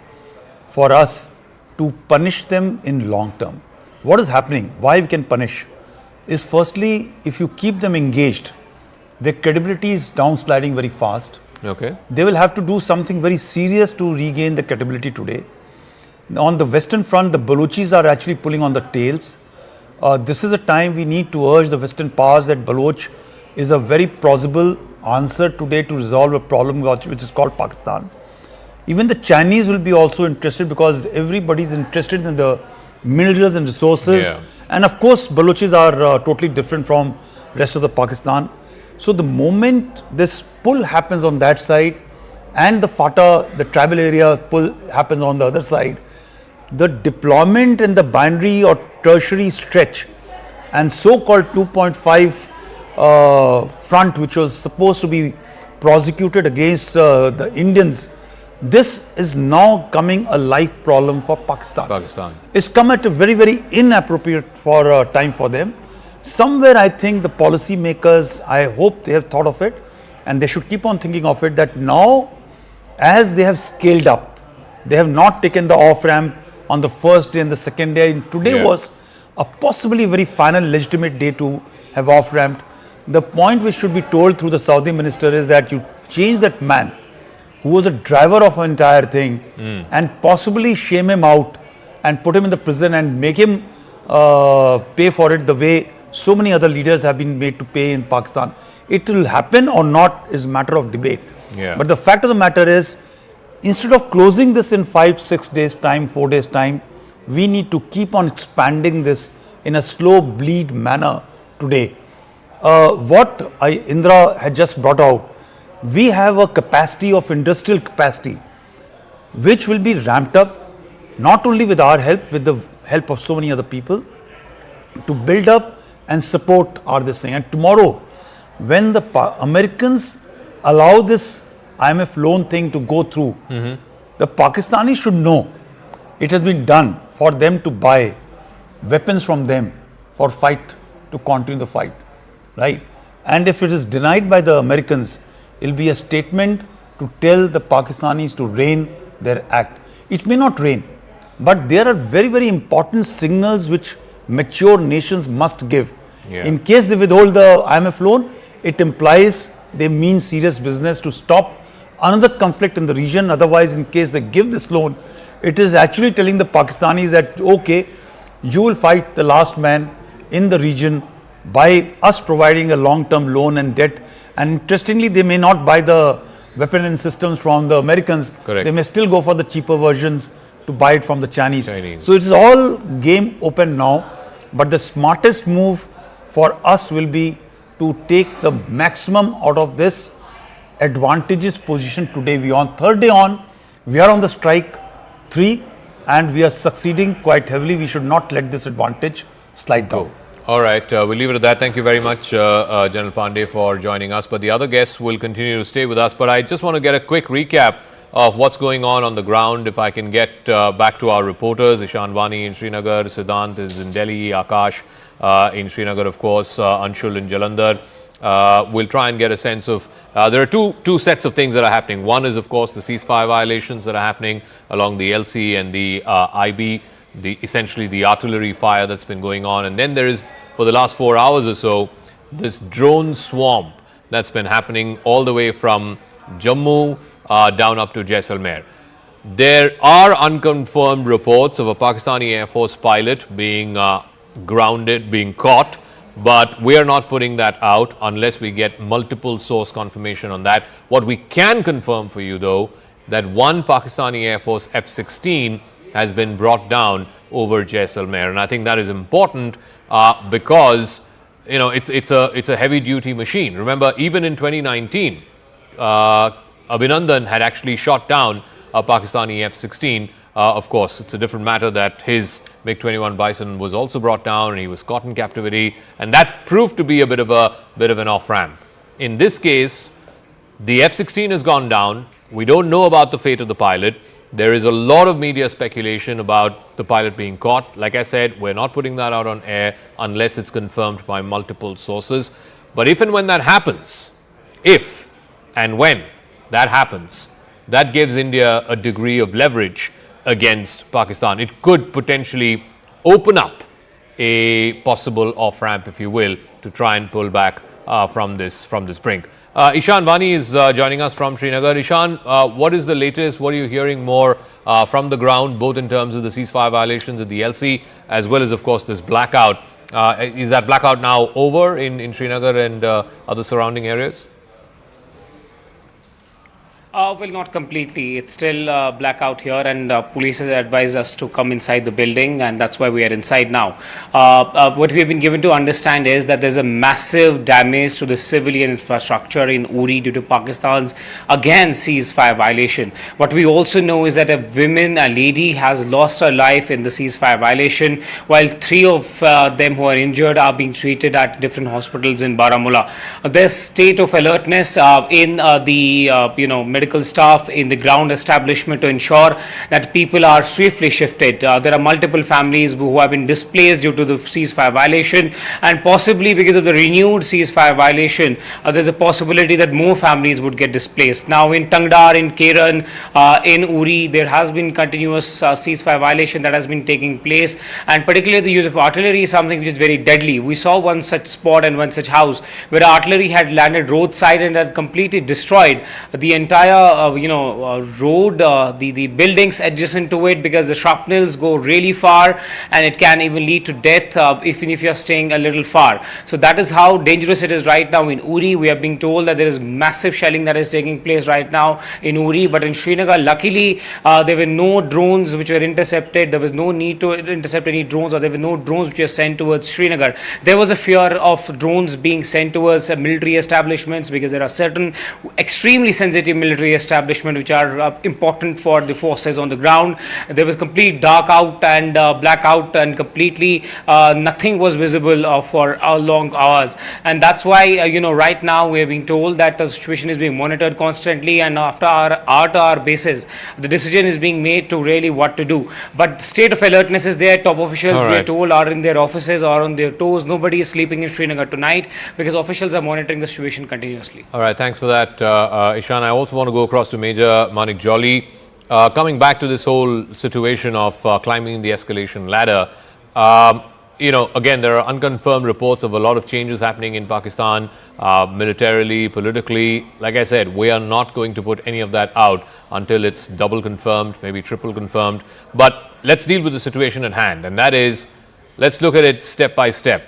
for us to punish them in long term. What is happening? Why we can punish is, firstly, if you keep them engaged, their credibility is downsliding very fast. Okay. They will have to do something very serious to regain the credibility today. On the western front, the Balochis are actually pulling on the tails. This is a time we need to urge the western powers that Baloch is a very plausible answer today to resolve a problem which is called Pakistan. Even the Chinese will be also interested, because everybody is interested in the minerals and resources. Yeah. And of course, Balochis are totally different from rest of the Pakistan. So the moment this pull happens on that side and the FATA, the tribal area pull happens on the other side, the deployment in the binary or tertiary stretch and so-called 2.5 front, which was supposed to be prosecuted against the Indians, this is now coming a life problem for Pakistan. It's come at a very, very inappropriate time for them. Somewhere I think the policy makers, I hope they have thought of it, and they should keep on thinking of it, that now as they have scaled up, they have not taken the off-ramp on the first day and the second day. And today was a possibly very final legitimate day to have off-ramped. The point which should be told through the Saudi minister is that you change that man who was a driver of an entire thing and possibly shame him out and put him in the prison and make him pay for it the way so many other leaders have been made to pay in Pakistan. It will happen or not is a matter of debate. But the fact of the matter is, instead of closing this in 5-6 days time, 4 days time, we need to keep on expanding this in a slow bleed manner today. What Indra had just brought out, we have a capacity of industrial capacity which will be ramped up, not only with our help, with the help of so many other people, to build up and support this thing. And tomorrow, when the Americans allow this IMF loan thing to go through, the Pakistanis should know it has been done for them to buy weapons from them for fight, to continue the fight, right? And if it is denied by the Americans, it will be a statement to tell the Pakistanis to rein their act. It may not rain, but there are very, very important signals which mature nations must give. In case they withhold the IMF loan, it implies they mean serious business to stop another conflict in the region. Otherwise, in case they give this loan, it is actually telling the Pakistanis that, okay, you will fight the last man in the region by us providing a long-term loan and debt. And interestingly, they may not buy the weapon and systems from the Americans. They may still go for the cheaper versions to buy it from the Chinese. So it is all game open now. But the smartest move for us will be to take the maximum out of this advantageous position today. We are on third day on, we are on the strike 3 and we are succeeding quite heavily. We should not let this advantage slide down. All right, we'll leave it at that. Thank you very much, General Pandey, for joining us. But the other guests will continue to stay with us. But I just want to get a quick recap of what's going on the ground. If I can get back to our reporters, Ishan Vani in Srinagar, Siddhant is in Delhi, Akash in Srinagar, of course, Anshul in Jalandhar. We'll try and get a sense of, there are two sets of things that are happening. One is, of course, the ceasefire violations that are happening along the LC and the IB, essentially the artillery fire that's been going on. And then there is, for the last 4 hours or so, this drone swarm that's been happening all the way from Jammu down up to Jaisalmer. There are unconfirmed reports of a Pakistani Air Force pilot being grounded, being caught, but we are not putting that out unless we get multiple source confirmation on that. What we can confirm for you, though, that one Pakistani Air Force F16 has been brought down over Jaisalmer, and I think that is important because it's a heavy duty machine. Remember, even in 2019, Abhinandan had actually shot down a Pakistani F-16 Of course, it's a different matter that his MiG-21 Bison was also brought down and he was caught in captivity, and that proved to be a bit of an off-ramp. In this case, the F-16 has gone down. We don't know about the fate of the pilot. There is a lot of media speculation about the pilot being caught. Like I said, we're not putting that out on air unless it's confirmed by multiple sources. But if and when that happens, if and when that happens, that gives India a degree of leverage against Pakistan. It could potentially open up a possible off-ramp, if you will, to try and pull back from this brink. Ishan Vani is joining us from Srinagar. Ishan, what is the latest? What are you hearing more from the ground, both in terms of the ceasefire violations at the LC, as well as, of course, this blackout? Is that blackout now over in Srinagar and other surrounding areas? Well, not completely. It's still blackout here, and police has advised us to come inside the building, and that's why we are inside now. What we have been given to understand is that there's a massive damage to the civilian infrastructure in Uri due to Pakistan's, again, ceasefire violation. What we also know is that a lady has lost her life in the ceasefire violation, while 3 of them who are injured are being treated at different hospitals in Baramulla. There's state of alertness in the medical staff in the ground establishment to ensure that people are swiftly shifted. There are multiple families who have been displaced due to the ceasefire violation, and possibly because of the renewed ceasefire violation, there's a possibility that more families would get displaced. Now in Tangdar, in Keran, in Uri, there has been continuous ceasefire violation that has been taking place, and particularly the use of artillery is something which is very deadly. We saw one such spot and one such house where artillery had landed roadside and had completely destroyed the entire road, the buildings adjacent to it, because the shrapnels go really far and it can even lead to death even if you are staying a little far. So that is how dangerous it is right now in Uri. We are being told that there is massive shelling that is taking place right now in Uri, but in Srinagar, luckily there were no drones which were intercepted. There was no need to intercept any drones, or there were no drones which were sent towards Srinagar. There was a fear of drones being sent towards military establishments, because there are certain extremely sensitive military establishments which are important for the forces on the ground. There was complete dark out and blackout, and completely nothing was visible for long hours, and that's why right now we are being told that the situation is being monitored constantly, and after our hour basis the decision is being made to really what to do. But state of alertness is there. Top officials, we are told, are in their offices or on their toes. Nobody is sleeping in Srinagar tonight because officials are monitoring the situation continuously. All right, thanks for that, Ishan. I also want to go across to Major Manik Jolly. Coming back to this whole situation of climbing the escalation ladder, again, there are unconfirmed reports of a lot of changes happening in Pakistan, militarily, politically. Like I said, we are not going to put any of that out until it's double confirmed, maybe triple confirmed. But let's deal with the situation at hand, and that is, let's look at it step by step.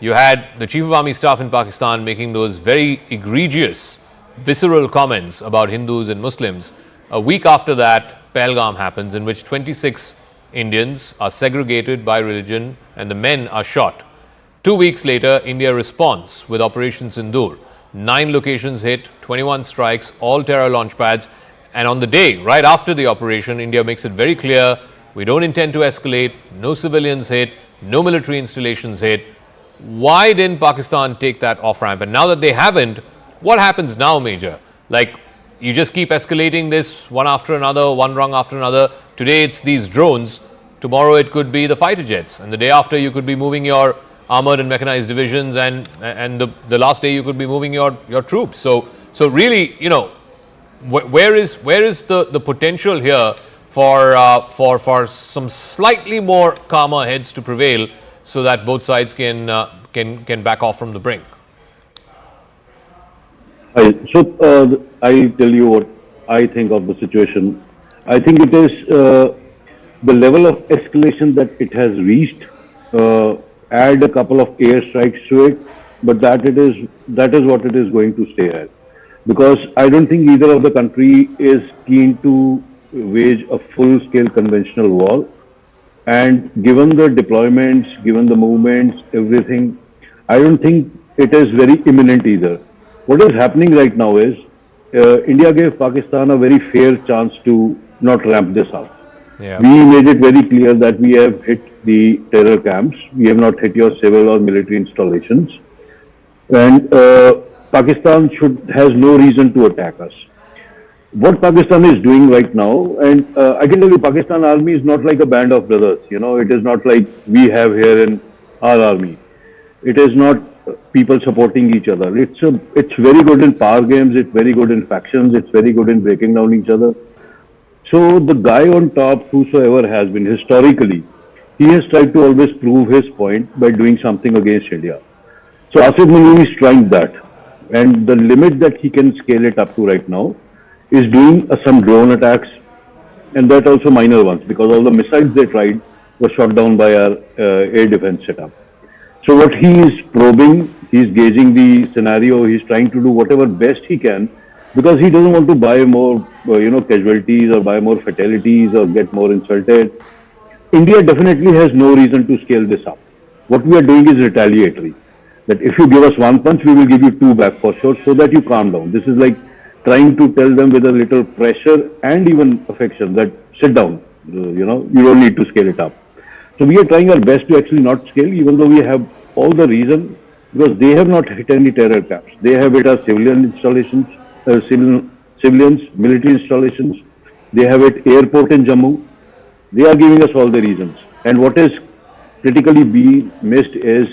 You had the Chief of Army Staff in Pakistan making those very egregious, visceral comments about Hindus and Muslims. A week after that, Pahalgam happens, in which 26 Indians are segregated by religion and the men are shot. 2 weeks later, India responds with Operation Sindoor. 9 locations hit, 21 strikes, all terror launch pads. And on the day, right after the operation, India makes it very clear, we don't intend to escalate, no civilians hit, no military installations hit. Why didn't Pakistan take that off-ramp? And now that they haven't, what happens now, Major? Like, you just keep escalating this one after another, one rung after another. Today it's these drones. Tomorrow it could be the fighter jets. And the day after you could be moving your armored and mechanized divisions. And the last day you could be moving your troops. So really, where is the potential here for some slightly more calmer heads to prevail, so that both sides can back off from the brink? So I tell you what I think of the situation. I think it is the level of escalation that it has reached. Add a couple of airstrikes to it, but that is what it is going to stay at. Because I don't think either of the country is keen to wage a full-scale conventional war. And given the deployments, given the movements, everything, I don't think it is very imminent either. What is happening right now is India gave Pakistan a very fair chance to not ramp this up. Yeah. We made it very clear that we have hit the terror camps. We have not hit your civil or military installations. And Pakistan has no reason to attack us. What Pakistan is doing right now, and I can tell you, Pakistan army is not like a band of brothers. It is not like we have here in our army. It is not people supporting each other. It's very good in power games. It's very good in factions. It's very good in breaking down each other. So the guy on top, whosoever has been historically, he has tried to always prove his point by doing something against India. So Asif Munir is trying that, and the limit that he can scale it up to right now is doing some drone attacks, and that also minor ones, because all the missiles they tried were shot down by our air defense setup. So what he is probing, he is gauging the scenario, he is trying to do whatever best he can, because he doesn't want to buy more casualties or buy more fatalities or get more insulted. India definitely has no reason to scale this up. What we are doing is retaliatory. That if you give us one punch, we will give you two back for sure, so that you calm down. This is like trying to tell them with a little pressure and even affection that sit down, you don't need to scale it up. So we are trying our best to actually not scale, even though we have all the reason, because they have not hit any terror camps. They have hit our civilian installations, civilians, military installations. They have hit airport in Jammu. They are giving us all the reasons. And what is critically being missed is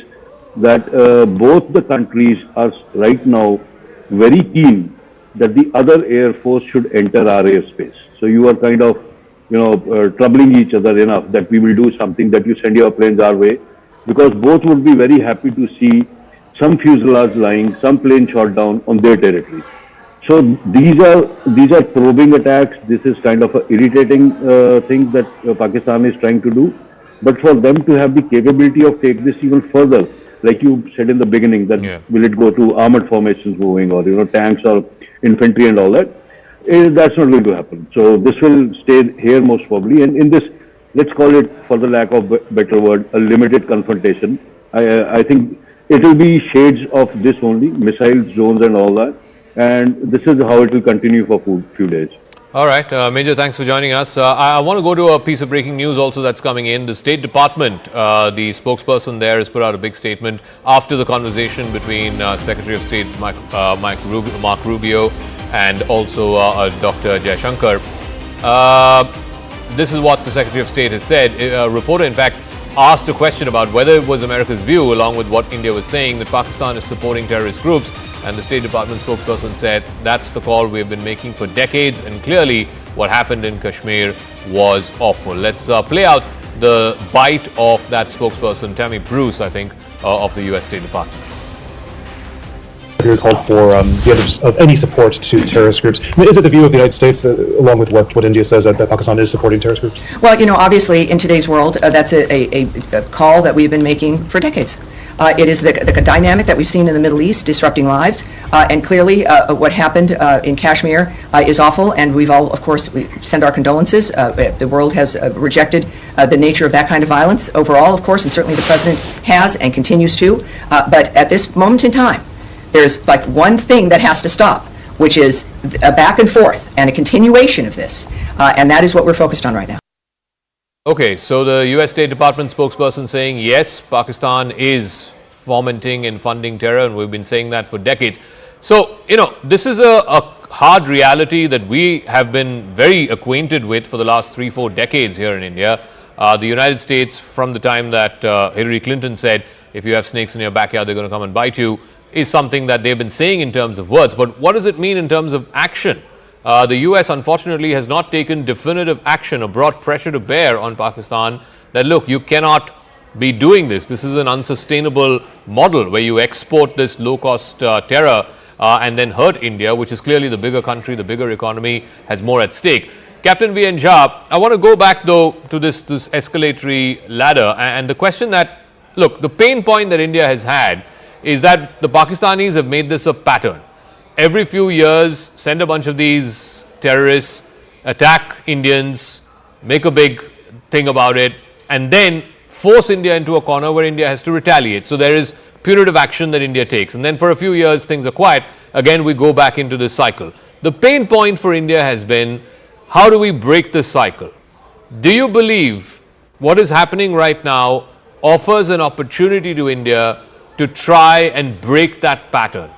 that both the countries are right now very keen that the other air force should enter our airspace. So you are kind of, troubling each other enough that we will do something, that you send your planes our way, because both would be very happy to see some fuselage lying, some plane shot down on their territory. So these are probing attacks. This is kind of an irritating thing that Pakistan is trying to do. But for them to have the capability of take this even further, like you said in the beginning, that will it go to armored formations moving or tanks or infantry and all that, that's not going to happen. So this will stay here most probably, and in this, let's call it, for the lack of better word, a limited confrontation. I think it will be shades of this only, missiles, drones and all that, and this is how it will continue for few days. All right, Major, thanks for joining us. I want to go to a piece of breaking news also that's coming in. The State Department, the spokesperson there has put out a big statement after the conversation between Secretary of State Mark Rubio and also Dr. Jaishankar. This is what the Secretary of State has said. A reporter, in fact, asked a question about whether it was America's view, along with what India was saying, that Pakistan is supporting terrorist groups. And the State Department spokesperson said that's the call we've been making for decades, and clearly what happened in Kashmir was awful. Let's play out the bite of that spokesperson, Tammy Bruce, I think, of the US State Department. You're called for the other of any support to terrorist groups. I mean, is it the view of the United States, along with what India says, that Pakistan is supporting terrorist groups? Well, obviously in today's world, that's a call that we've been making for decades. It is the dynamic that we've seen in the Middle East disrupting lives, and clearly what happened in Kashmir is awful, and we've all, of course, we send our condolences. The world has rejected the nature of that kind of violence overall, of course, and certainly the President has and continues to. But at this moment in time, there's like one thing that has to stop, which is a back and forth and a continuation of this, and that is what we're focused on right now. Okay, so the US State Department spokesperson saying, yes, Pakistan is fomenting and funding terror, and we've been saying that for decades. So, this is a hard reality that we have been very acquainted with for the last 3-4 decades here in India. The United States, from the time that Hillary Clinton said, if you have snakes in your backyard, they're going to come and bite you, is something that they've been saying in terms of words. But what does it mean in terms of action? The US, unfortunately, has not taken definitive action or brought pressure to bear on Pakistan that, look, you cannot be doing this. This is an unsustainable model where you export this low-cost terror and then hurt India, which is clearly the bigger country, the bigger economy, has more at stake. Captain V.N. Jha, I want to go back, though, to this escalatory ladder. And the question that, look, the pain point that India has had is that the Pakistanis have made this a pattern. Every few years, send a bunch of these terrorists, attack Indians, make a big thing about it, and then force India into a corner where India has to retaliate. So there is punitive action that India takes. And then for a few years, things are quiet. Again, we go back into this cycle. The pain point for India has been, how do we break this cycle? Do you believe what is happening right now offers an opportunity to India to try and break that pattern,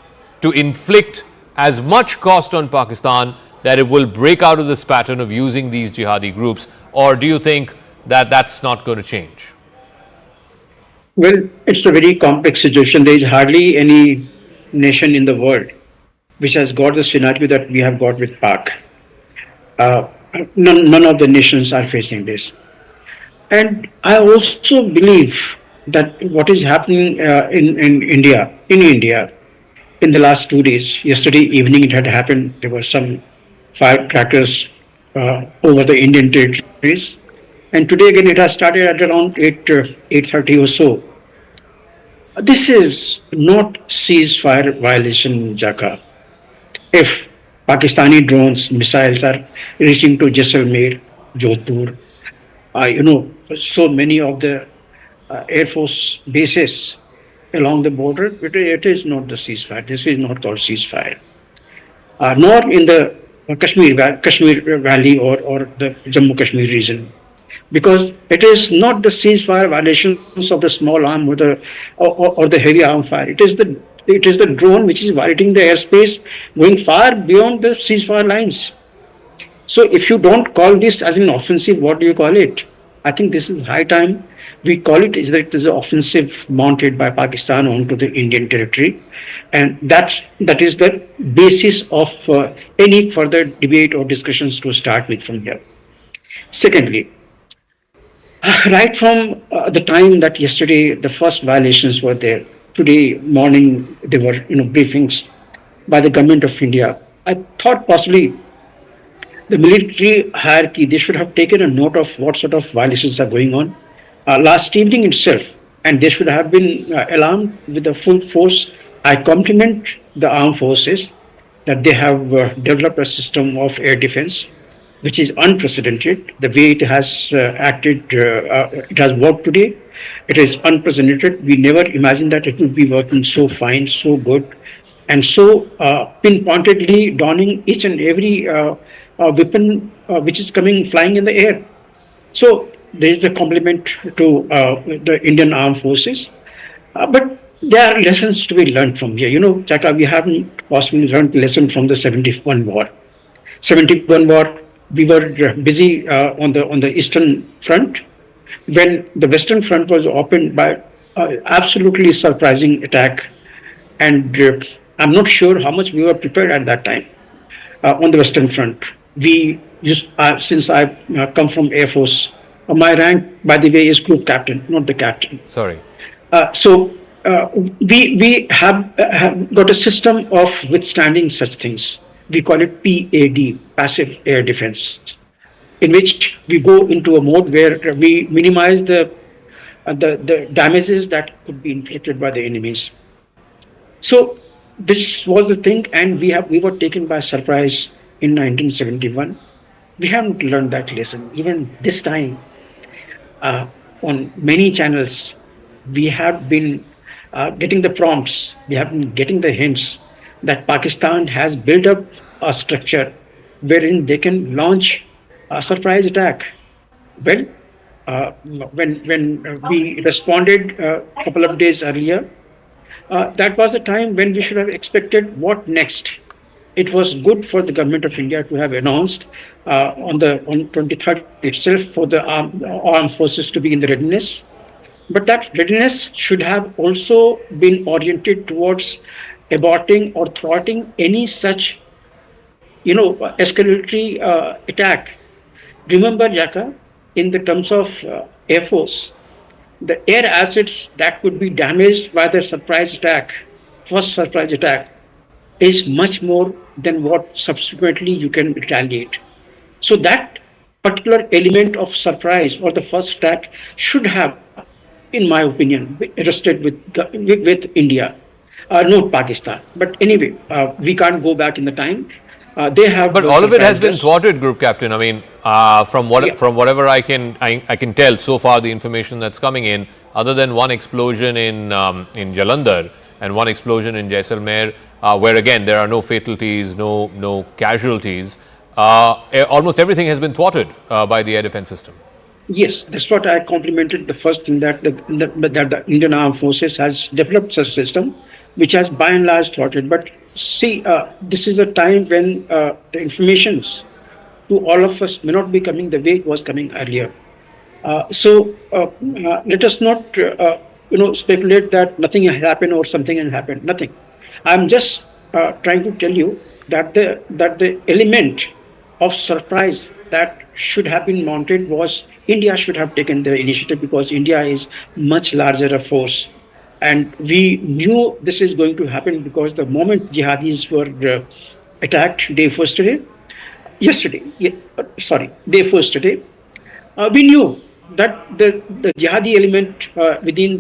to inflict as much cost on Pakistan that it will break out of this pattern of using these jihadi groups? Or do you think that that's not going to change? Well, it's a very complex situation. There is hardly any nation in the world which has got the scenario that we have got with Pak. None of the nations are facing this. And I also believe that what is happening in India, in the last 2 days, yesterday evening it had happened, there were some firecrackers over the Indian territories. And today again it has started at around 8:30 or so. This is not ceasefire violation, Jaka. If Pakistani drones, missiles are reaching to Jaisalmer, Jodhpur, so many of the Air Force bases along the border, it is not the ceasefire. This is not called ceasefire. Nor in the Kashmir Valley or the Jammu Kashmir region. Because it is not the ceasefire violations of the small arm or the heavy arm fire. It is the drone which is violating the airspace, going far beyond the ceasefire lines. So if you don't call this as an offensive, what do you call it? I think this is high time we call it is that it is an offensive mounted by Pakistan onto the Indian territory, and that is the basis of any further debate or discussions to start with from here. Secondly, right from the time that yesterday the first violations were there, today morning there were briefings by the government of India. I thought possibly the military hierarchy, they should have taken a note of what sort of violations are going on last evening itself, and they should have been alarmed with the full force. I compliment the armed forces that they have developed a system of air defense which is unprecedented. The way it has acted, it has worked today, it is unprecedented. We never imagined that it would be working so fine, so good, and so pinpointedly donning each and every weapon which is flying in the air. So there is a compliment to the Indian Armed Forces. But there are lessons to be learned from here. Chaka, we haven't possibly learned the lesson from the 71 war. 71 war, we were busy on the Eastern Front when the Western Front was opened by absolutely surprising attack. And I'm not sure how much we were prepared at that time on the Western Front. Since I come from Air Force, my rank, by the way, is group captain, not the captain. Sorry. So we have got a system of withstanding such things. We call it PAD, passive air defense, in which we go into a mode where we minimize the damages that could be inflicted by the enemies. So this was the thing, and we were taken by surprise in 1971. We haven't learned that lesson. Even this time, on many channels, we have been getting the prompts, we have been getting the hints that Pakistan has built up a structure wherein they can launch a surprise attack. Well, when we responded a couple of days earlier, that was the time when we should have expected what next. It was good for the government of India to have announced on 23rd itself for the armed forces to be in the readiness. But that readiness should have also been oriented towards aborting or thwarting any such, escalatory attack. Remember, Jaka, in the terms of Air Force, the air assets that could be damaged by the first surprise attack, is much more than what subsequently you can retaliate. So that particular element of surprise or the first attack should have, in my opinion, rested with India, not Pakistan. But anyway, we can't go back in the time. They have. But all of it has been thwarted, Group Captain. I mean, from whatever I can tell so far, the information that's coming in, other than one explosion in Jalandhar and one explosion in Jaisalmer, where again there are no fatalities, no casualties. almost everything has been thwarted by the air defense system. Yes, that's what I complimented the first thing, that the Indian Armed Forces has developed such a system, which has by and large thwarted. But see, this is a time when the informations to all of us may not be coming the way it was coming earlier. Let us not, speculate that nothing has happened or something has happened. Nothing. I'm just trying to tell you that the element of surprise that should have been mounted was India should have taken the initiative, because India is much larger a force. And we knew this is going to happen because the moment jihadis were attacked day first today, we knew that the jihadi element within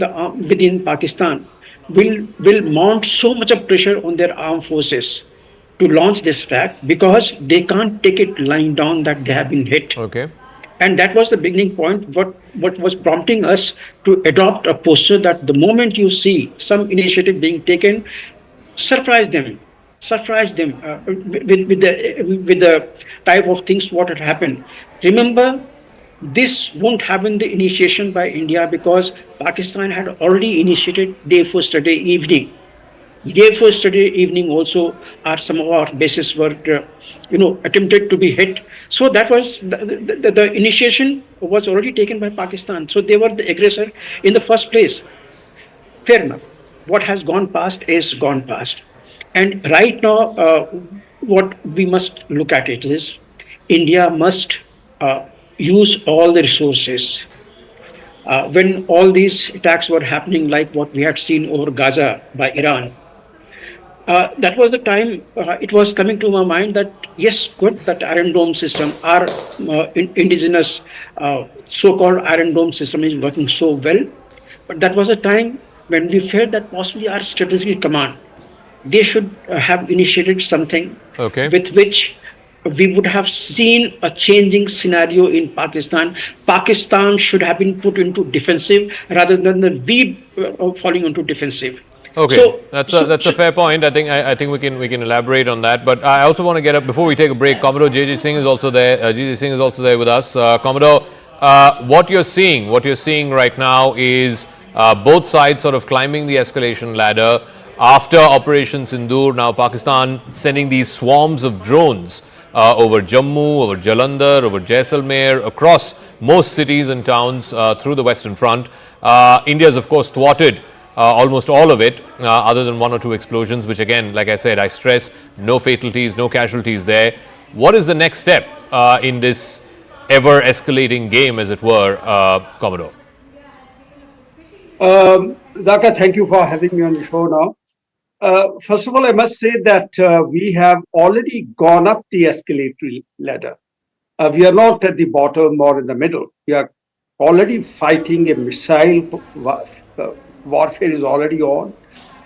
Pakistan will mount so much of pressure on their armed forces to launch this attack, because they can't take it lying down that they have been hit. Okay. And that was the beginning point, what was prompting us to adopt a posture that the moment you see some initiative being taken, surprise them with the type of things what had happened. Remember, this won't happen the initiation by India, because Pakistan had already initiated day yesterday evening. Day yesterday evening also, some of our bases were, attempted to be hit. So that was the initiation was already taken by Pakistan. So they were the aggressor in the first place. Fair enough. What has gone past is gone past. And right now, what we must look at it is, India must use all the resources. When all these attacks were happening, like what we had seen over Gaza by Iran, that was the time it was coming to my mind that yes, good, that Iron Dome system, our indigenous so-called Iron Dome system is working so well. But that was a time when we felt that possibly our strategic command, they should have initiated something with which we would have seen a changing scenario in Pakistan. Pakistan should have been put into defensive rather than we falling into defensive. Okay, so, that's a fair point. I think we can elaborate on that. But I also want to get up before we take a break. Commodore JJ Singh is also there. JJ Singh is also there with us. Commodore, what you're seeing right now is both sides sort of climbing the escalation ladder. After Operation Sindoor, now Pakistan sending these swarms of drones over Jammu, over Jalandhar, over Jaisalmer, across most cities and towns through the Western Front. India has, of course, thwarted almost all of it, other than one or two explosions, which again, like I said, I stress, no fatalities, no casualties there. What is the next step in this ever-escalating game, as it were, Commodore? Zaka, thank you for having me on the show now. First of all, I must say that we have already gone up the escalatory ladder. We are not at the bottom or in the middle. We are already fighting a missile warfare is already on.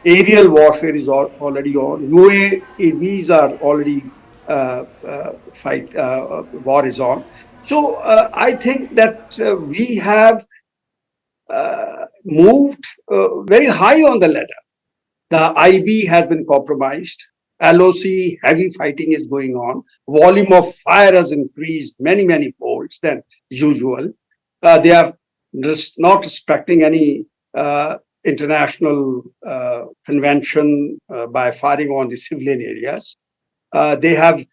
Aerial warfare is already on. UAVs are already war is on. So I think that we have moved very high on the ladder. The IB has been compromised. LOC, heavy fighting is going on. Volume of fire has increased many folds than usual. They are just not respecting any international convention by firing on the civilian areas. They have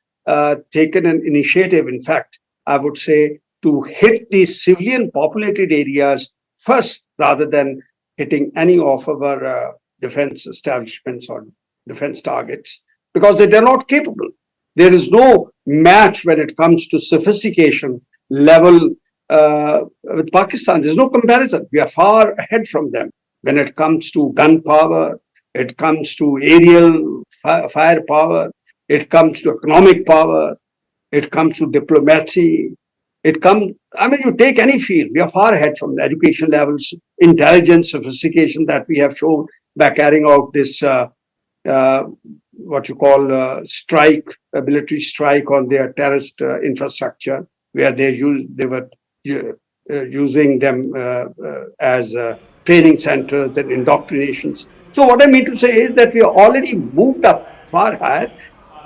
taken an initiative, in fact, I would say, to hit these civilian populated areas first rather than hitting any of our defense establishments or defense targets, because they're not capable. There is no match when it comes to sophistication level with Pakistan. There's no comparison. We are far ahead from them when it comes to gun power, it comes to aerial firepower, it comes to economic power, it comes to diplomacy. You take any field, we are far ahead from the education levels, intelligence, sophistication that we have shown by carrying out this, what you call military strike on their terrorist infrastructure, where they were using them as training centers and indoctrinations. So what I mean to say is that we are already moved up far higher.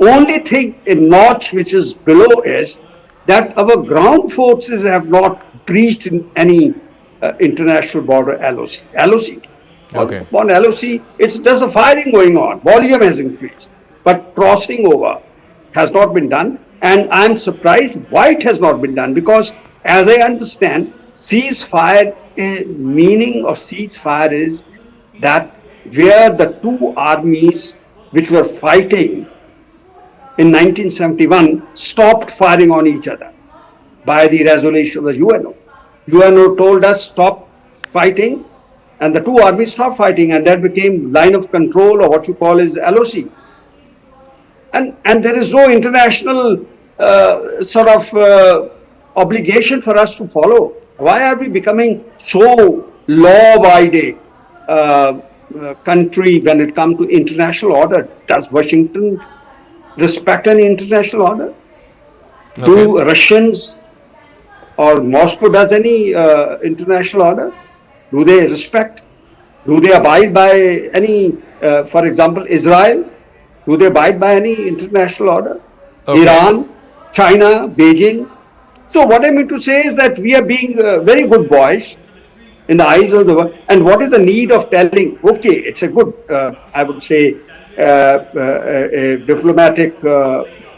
Only thing, a notch which is below is that our ground forces have not breached in any international border LOC. LOC. Okay. On LOC, it's just a firing going on. Volume has increased, but crossing over has not been done. And I'm surprised why it has not been done, because as I understand, ceasefire, meaning of ceasefire is that where the two armies which were fighting in 1971 stopped firing on each other by the resolution of the UNO. UNO told us stop fighting, and the two armies stopped fighting, and that became line of control, or what you call is LOC. And there is no international obligation for us to follow. Why are we becoming so law-abiding country when it comes to international order? Does Washington respect any international order? Okay. Do Russians or Moscow does any international order? Do they respect? Do they abide by any, for example, Israel? Do they abide by any international order? Okay. Iran, China, Beijing. So what I mean to say is that we are being very good boys in the eyes of the world. And what is the need of telling, okay, it's a good, I would say, a diplomatic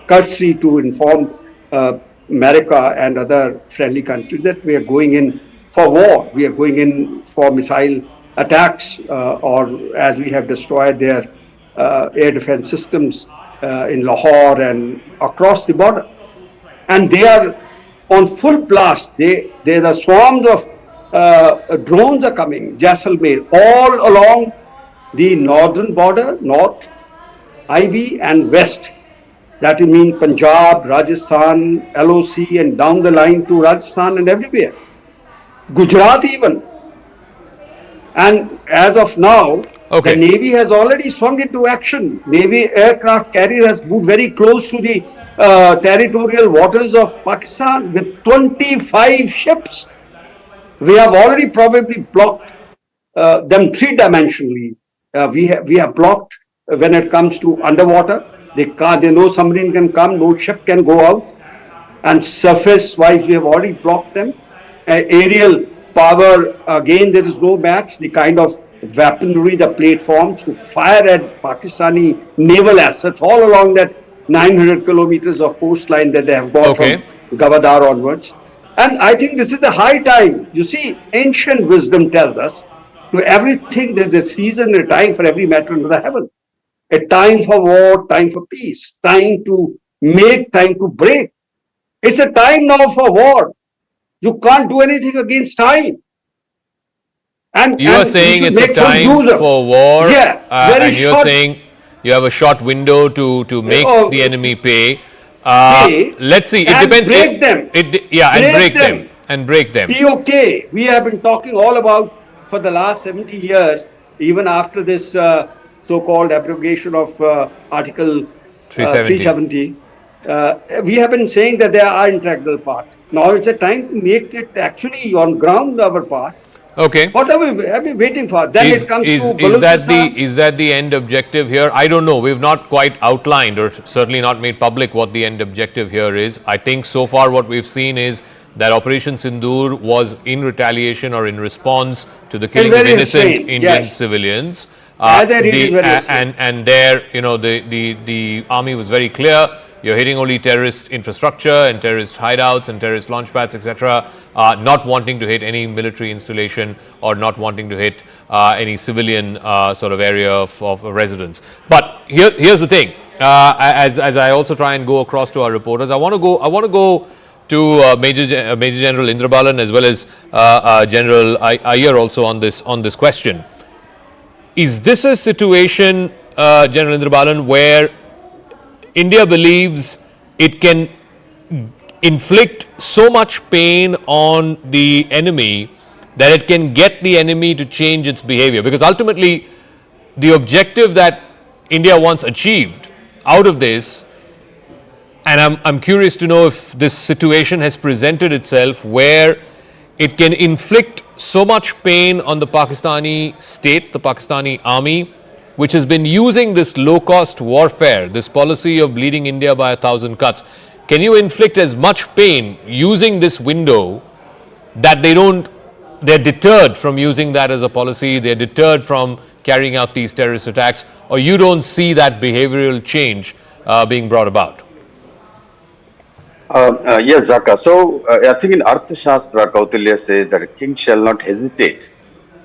courtesy to inform America and other friendly countries that we are going in for war. We are going in for missile attacks, or as we have destroyed their air defense systems in Lahore and across the border. And they are on full blast. The swarms of drones are coming, Jaisalmer, all along the northern border, north, IB, and west. That means Punjab, Rajasthan, LOC, and down the line to Rajasthan and everywhere. Gujarat even. And as of now, Okay. the Navy has already swung into action. Navy aircraft carrier has moved very close to the territorial waters of Pakistan with 25 ships. We have already probably blocked them three-dimensionally. We have blocked when it comes to underwater. No submarine can come, no ship can go out. And surface-wise, we have already blocked them. Aerial power, again, there is no match. The kind of weaponry, the platforms to fire at Pakistani naval assets all along that 900 kilometers of coastline that they have got from Gavadar onwards. And I think this is the high time. You see, ancient wisdom tells us to everything there's a season, a time for every matter under the heaven. A time for war, time for peace, time to make, time to break. It's a time now for war. You can't do anything against time. And you are saying it's a time for war, and you're saying you have a short window to make the enemy pay. Let's see. It depends. Break them. And break them. POK. We have been talking all about for the last 70 years, even after this so-called abrogation of Article 370. We have been saying that they are integral part. Now it's a time to make it actually on ground our part. Okay. What are we waiting for? Then it comes to is that the end objective here? I don't know. We've not quite outlined, or certainly not made public, what the end objective here is. I think so far what we've seen is that Operation Sindoor was in retaliation or in response to the killing of innocent Indian civilians. And there, you know, the army was very clear. You're hitting only terrorist infrastructure and terrorist hideouts and terrorist launch pads, etc., not wanting to hit any military installation or not wanting to hit any civilian sort of area of residence. But here's the thing. As I also try and go across to our reporters, I want to go to Major General Indrabalan as well as General Iyer also on this question. Is this a situation, General Indrabalan, where India believes it can inflict so much pain on the enemy that it can get the enemy to change its behavior? Because ultimately, the objective that India once achieved out of this, and I'm curious to know if this situation has presented itself where it can inflict so much pain on the Pakistani state, the Pakistani army, which has been using this low-cost warfare, this policy of bleeding India by 1,000 cuts, can you inflict as much pain using this window that they're deterred from using that as a policy, they're deterred from carrying out these terrorist attacks, or you don't see that behavioral change being brought about? Yes, Zaka. So I think in Arthashastra, Kautilya says that a king shall not hesitate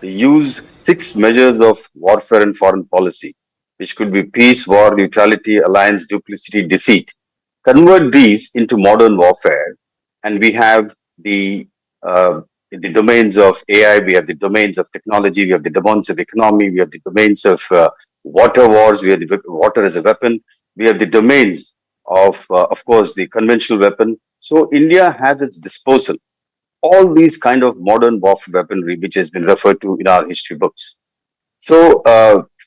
to use 6 measures of warfare and foreign policy, which could be peace, war, neutrality, alliance, duplicity, deceit. Convert these into modern warfare, and we have the domains of AI, we have the domains of technology, we have the domains of economy, we have the domains of water wars, we have the water as a weapon, we have the domains of course, the conventional weapon. So India has its disposal all these kind of modern warfare weaponry, which has been referred to in our history books. So,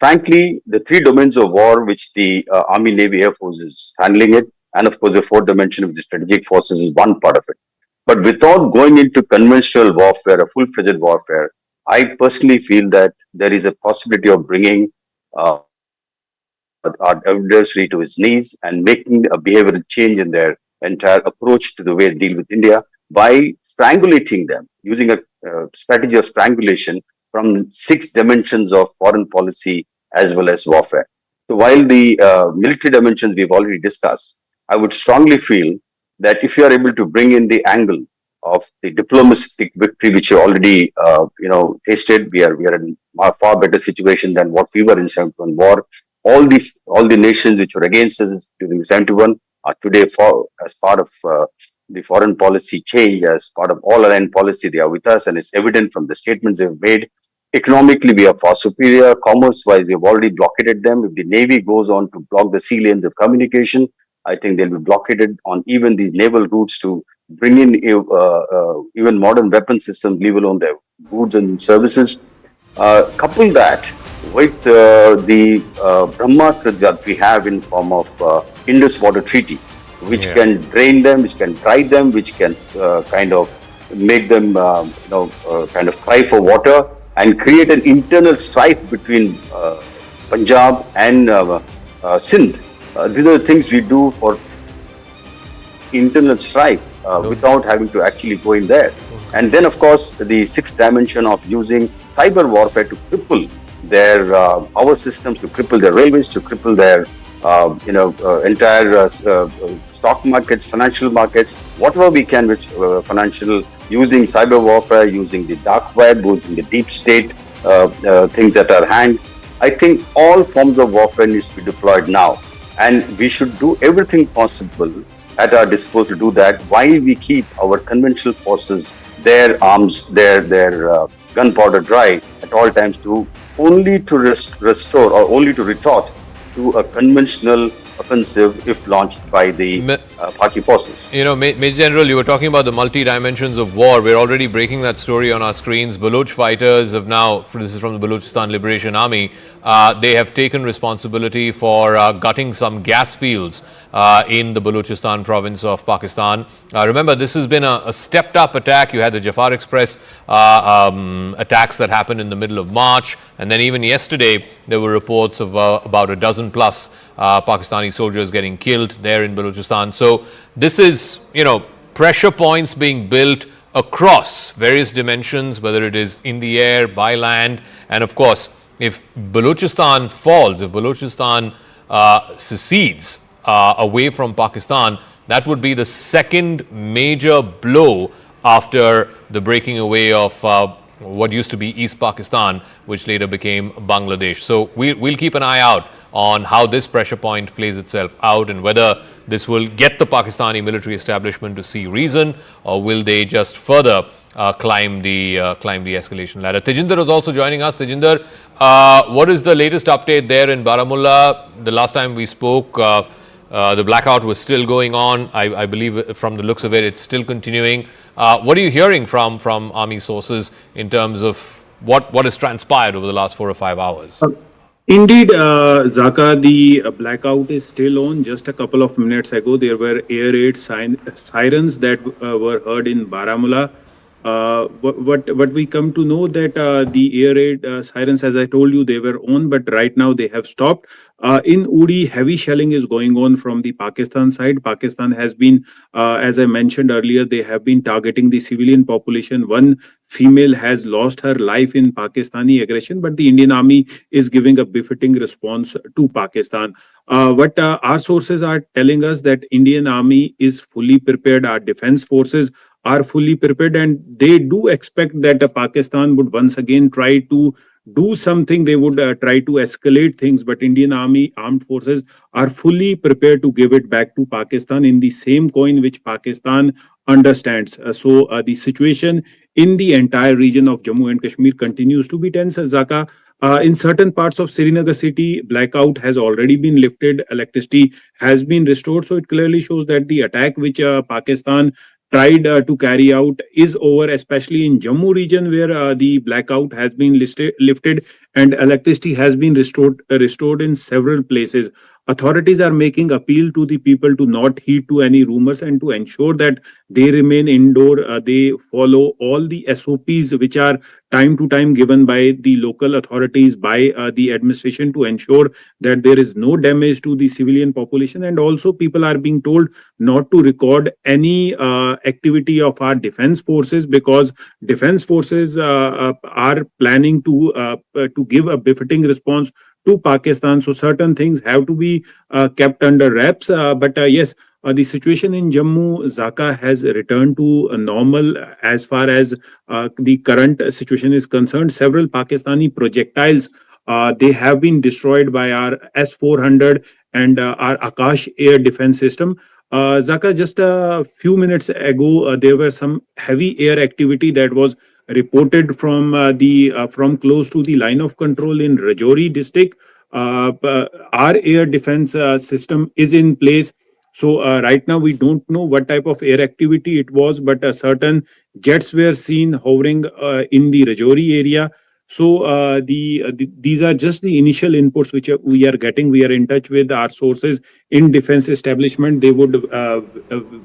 frankly, the 3 domains of war, which the Army, Navy, Air Force is handling it, and of course, the 4th dimension of the strategic forces is one part of it. But without going into conventional warfare, a full-fledged warfare, I personally feel that there is a possibility of bringing our adversary to his knees and making a behavioral change in their entire approach to the way they deal with India by strangulating them, using a strategy of strangulation from 6 dimensions of foreign policy as well as warfare. So while the military dimensions we've already discussed, I would strongly feel that if you are able to bring in the angle of the diplomatic victory, which you already tasted, we are in a far better situation than what we were in 71 war. All the nations which were against us during 71 are today as part of the foreign policy change, as part of all aligned policy. They are with us, and it's evident from the statements they've made. Economically, we are far superior. Commerce-wise, we have already blockaded them. If the Navy goes on to block the sea lanes of communication, I think they'll be blockaded on even these naval routes to bring in even modern weapon systems, leave alone their goods and services. Couple that with the Brahmastra that we have in form of Indus Water Treaty, which can drain them, which can dry them, which can kind of make them kind of cry for water and create an internal strife between Punjab and Sindh. These are the things we do for internal strife without having to actually go in there. And then, of course, the 6th dimension of using cyber warfare to cripple their power systems, to cripple their railways, to cripple their entire stock markets, financial markets, whatever we can with financial, using cyber warfare, using the dark web, using the deep state things at our hand. I think all forms of warfare needs to be deployed now, and we should do everything possible at our disposal to do that, while we keep our conventional forces, their arms, their gunpowder dry at all times, to only to restore or only to retort to a conventional offensive if launched by the Paki forces. You know, Major General, you were talking about the multi-dimensions of war. We're already breaking that story on our screens. Baloch fighters have now, this is from the Balochistan Liberation Army, they have taken responsibility for gutting some gas fields in the Balochistan province of Pakistan. Remember, this has been a stepped up attack. You had the Jafar Express attacks that happened in the middle of March, and then even yesterday there were reports of about a dozen plus Pakistani soldiers getting killed there in Balochistan. So this is, pressure points being built across various dimensions, whether it is in the air, by land, and of course, if Balochistan falls, if Balochistan secedes away from Pakistan, that would be the second major blow after the breaking away of what used to be East Pakistan, which later became Bangladesh. So we'll keep an eye out on how this pressure point plays itself out, and whether this will get the Pakistani military establishment to see reason, or will they just further climb the escalation ladder. Tejinder is also joining us. Tejinder, what is the latest update there in Baramulla? The last time we spoke, the blackout was still going on. I believe from the looks of it, it's still continuing. What are you hearing from army sources in terms of what has transpired over the last 4 or 5 hours? Indeed, Zaka, the blackout is still on. Just a couple of minutes ago, there were air raid sirens that were heard in Baramulla. what we come to know that the air raid sirens, as I told you, they were on, but right now they have stopped. In Uri, heavy shelling is going on from the Pakistan side. Pakistan has been, as I mentioned earlier, they have been targeting the civilian population. One female has lost her life in Pakistani aggression, but the Indian Army is giving a befitting response to Pakistan. What our sources are telling us that Indian Army is fully prepared. Our defense forces are fully prepared, and they do expect that Pakistan would once again try to do something. They would try to escalate things, but Indian Army armed forces are fully prepared to give it back to Pakistan in the same coin which Pakistan understands. So the situation in the entire region of Jammu and Kashmir continues to be tense. Zaka, in certain parts of Srinagar city, blackout has already been lifted, electricity has been restored. So it clearly shows that the attack which Pakistan tried to carry out is over, especially in Jammu region where the blackout has been lifted and electricity has been restored in several places. Authorities are making appeal to the people to not heed to any rumors and to ensure that they remain indoor. They follow all the SOPs which are time to time given by the local authorities, by the administration, to ensure that there is no damage to the civilian population. And also people are being told not to record any activity of our defense forces, because defense forces are planning to give a befitting response to Pakistan. So certain things have to be kept under wraps. But yes, the situation in Jammu, Zaka, has returned to normal as far as the current situation is concerned. Several Pakistani projectiles, they have been destroyed by our S-400 and our Akash air defense system. Zaka, just a few minutes ago, there were some heavy air activity that was reported from from close to the line of control in Rajouri district. Our air defense system is in place. So right now we don't know what type of air activity it was, but certain jets were seen hovering in the Rajouri area. So these are just the initial inputs which we are getting. We are in touch with our sources in defense establishment. They would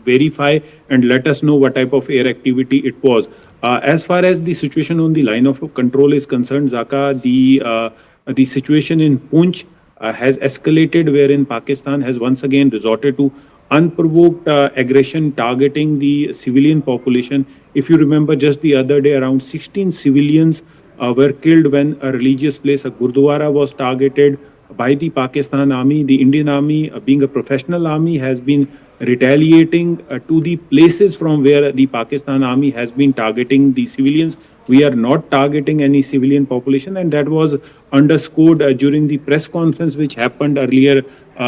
verify and let us know what type of air activity it was. As far as the situation on the line of control is concerned, Zaka, the situation in Poonch has escalated, wherein Pakistan has once again resorted to unprovoked aggression targeting the civilian population. If you remember, just the other day, around 16 civilians were killed when a religious place, a Gurdwara, was targeted by the Pakistan Army. The Indian Army, being a professional army, has been retaliating to the places from where the Pakistan Army has been targeting the civilians. We are not targeting any civilian population, and that was underscored during the press conference which happened earlier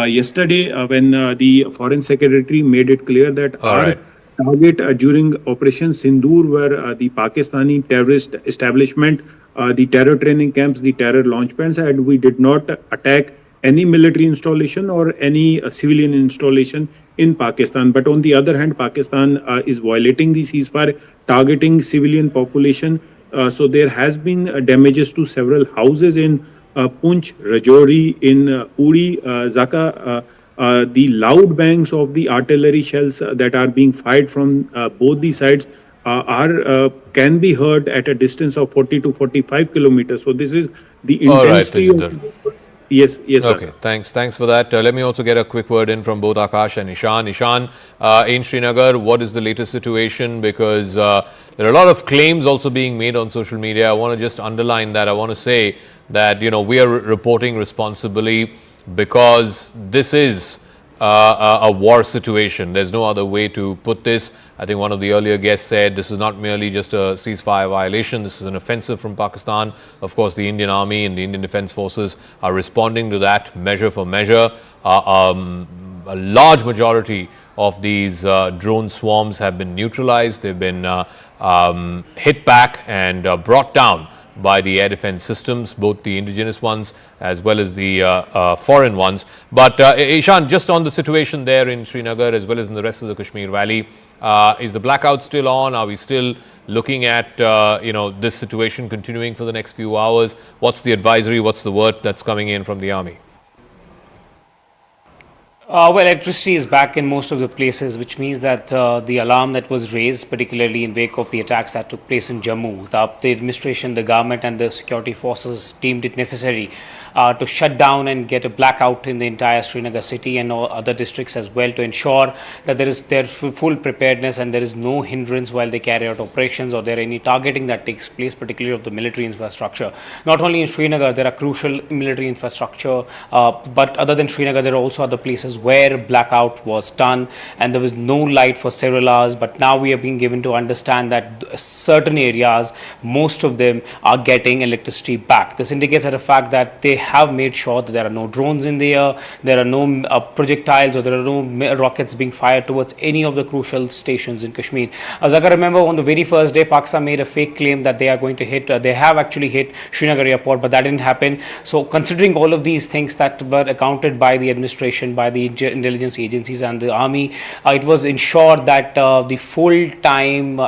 yesterday when the Foreign Secretary made it clear that our target during Operation Sindoor were the Pakistani terrorist establishment, the terror training camps, the terror launch pads, and we did not attack any military installation or any civilian installation in Pakistan. But on the other hand, Pakistan is violating the ceasefire, targeting civilian population. So there has been damages to several houses in Poonch, Rajouri, in Uri, Zaka. The loud bangs of the artillery shells that are being fired from both the sides can be heard at a distance of 40 to 45 kilometers. So this is the intensity. All right, Yes. Okay, thanks for that. Let me also get a quick word in from both Akash and Ishan. Ishan, in Srinagar, what is the latest situation? Because there are a lot of claims also being made on social media. I want to just underline that. I want to say that, we are reporting responsibly because this is a war situation. There's no other way to put this. I think one of the earlier guests said this is not merely just a ceasefire violation. This is an offensive from Pakistan. Of course, the Indian Army and the Indian Defence Forces are responding to that measure for measure. A large majority of these drone swarms have been neutralized. They've been hit back and brought down by the air defense systems, both the indigenous ones as well as the foreign ones. But Ishan, just on the situation there in Srinagar as well as in the rest of the Kashmir Valley, is the blackout still on? Are we still looking at this situation continuing for the next few hours? What's the advisory? What's the word that's coming in from the army? Well, electricity is back in most of the places, which means that the alarm that was raised, particularly in wake of the attacks that took place in Jammu, the administration, the government, and the security forces deemed it necessary to shut down and get a blackout in the entire Srinagar city and all other districts as well, to ensure that there is full preparedness and there is no hindrance while they carry out operations, or there any targeting that takes place, particularly of the military infrastructure. Not only in Srinagar, there are crucial military infrastructure, but other than Srinagar, there are also other places where blackout was done and there was no light for several hours. But now we are being given to understand that certain areas, most of them, are getting electricity back. This indicates that the fact that they have made sure that there are no drones in the air, there are no projectiles, or there are no rockets being fired towards any of the crucial stations in Kashmir. As I can remember, on the very first day, Pakistan made a fake claim that they are going to hit, they have actually hit Srinagar airport, but that didn't happen. So considering all of these things that were accounted by the administration, by the intelligence agencies and the army, it was ensured that the full-time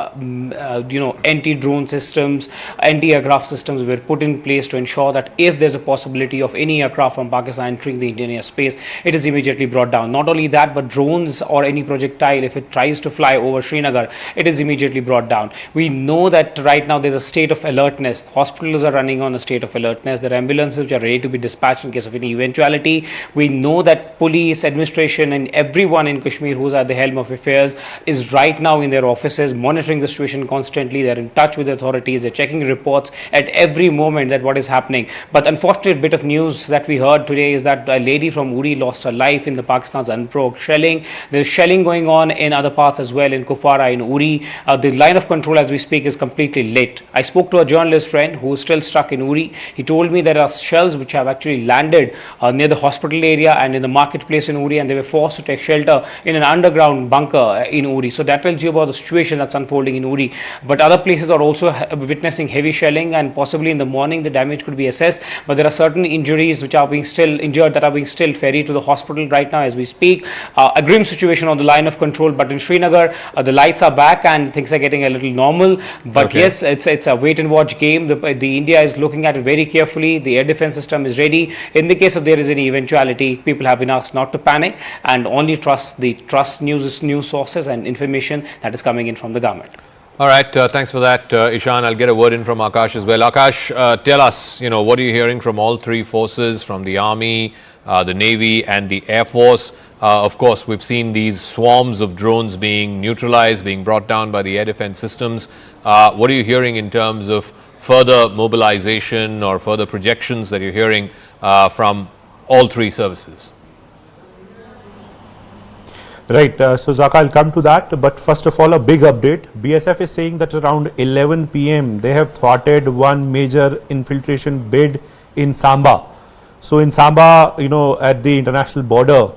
anti-drone systems, anti-aircraft systems were put in place to ensure that if there's a possibility of any aircraft from Pakistan entering the Indian airspace, it is immediately brought down. Not only that, but drones or any projectile, if it tries to fly over Srinagar, it is immediately brought down. We know that right now there's a state of alertness. Hospitals are running on a state of alertness. There are ambulances which are ready to be dispatched in case of any eventuality. We know that police, administration, and everyone in Kashmir who's at the helm of affairs is right now in their offices monitoring the situation constantly. They're in touch with the authorities. They're checking reports at every moment that what is happening. But unfortunate bit of news that we heard today is that a lady from Uri lost her life in the Pakistan's unprovoked shelling. There's shelling going on in other parts as well, in Kupwara, in Uri. The line of control as we speak is completely lit. I spoke to a journalist friend who is still stuck in Uri. He told me there are shells which have actually landed near the hospital area and in the marketplace in Uri, and they were forced to take shelter in an underground bunker in Uri. So that tells you about the situation that's unfolding in Uri. But other places are also witnessing heavy shelling, and possibly in the morning the damage could be assessed. But there are certain injuries which are being still injured that are being still ferried to the hospital right now as we speak. A grim situation on the line of control, but in Srinagar the lights are back and things are getting a little normal. But yes, it's a wait and watch game. The India is looking at it very carefully. The air defense system is ready. In the case of there is any eventuality, people have been asked not to panic and only trust news sources and information that is coming in from the government. All right, thanks for that, Ishan. I'll get a word in from Akash as well. Akash, tell us, what are you hearing from all three forces, from the Army, the Navy and the Air Force? Of course, we've seen these swarms of drones being neutralized, being brought down by the air defense systems. What are you hearing in terms of further mobilization or further projections that you're hearing from all three services? Right, so Zaka, I'll come to that, but first of all, a big update. BSF is saying that around 11 p.m. they have thwarted one major infiltration bid in Samba. So in Samba, at the international border,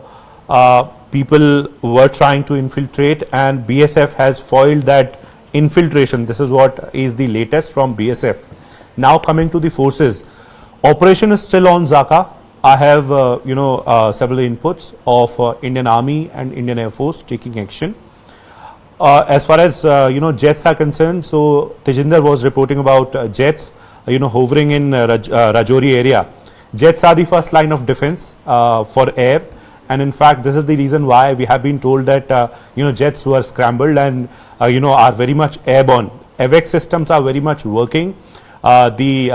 people were trying to infiltrate, and BSF has foiled that infiltration. This is what is the latest from BSF. Now coming to the forces, operation is still on, Zaka. I have several inputs of Indian Army and Indian Air Force taking action. As far as jets are concerned, so Tejinder was reporting about jets hovering in Rajouri area. Jets are the first line of defense for air, and in fact this is the reason why we have been told that jets were scrambled and are very much airborne. AVAX systems are very much working. The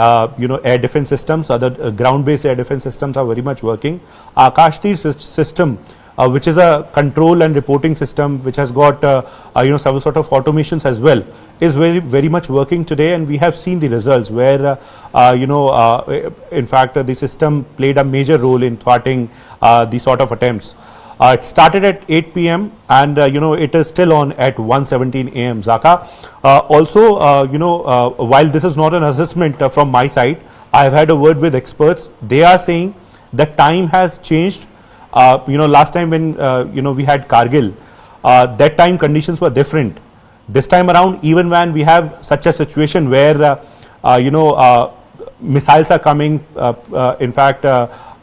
air defense systems, other ground-based air defense systems are very much working. Akash Tir system, which is a control and reporting system, which has got several sort of automations as well, is very much working today, and we have seen the results where in fact the system played a major role in thwarting these sort of attempts. It started at 8 p.m. and it is still on at 1:17 a.m. Zaka. Also, while this is not an assessment from my side, I have had a word with experts. They are saying the time has changed. Last time when we had Kargil, that time conditions were different. This time around, even when we have such a situation where missiles are coming, in fact.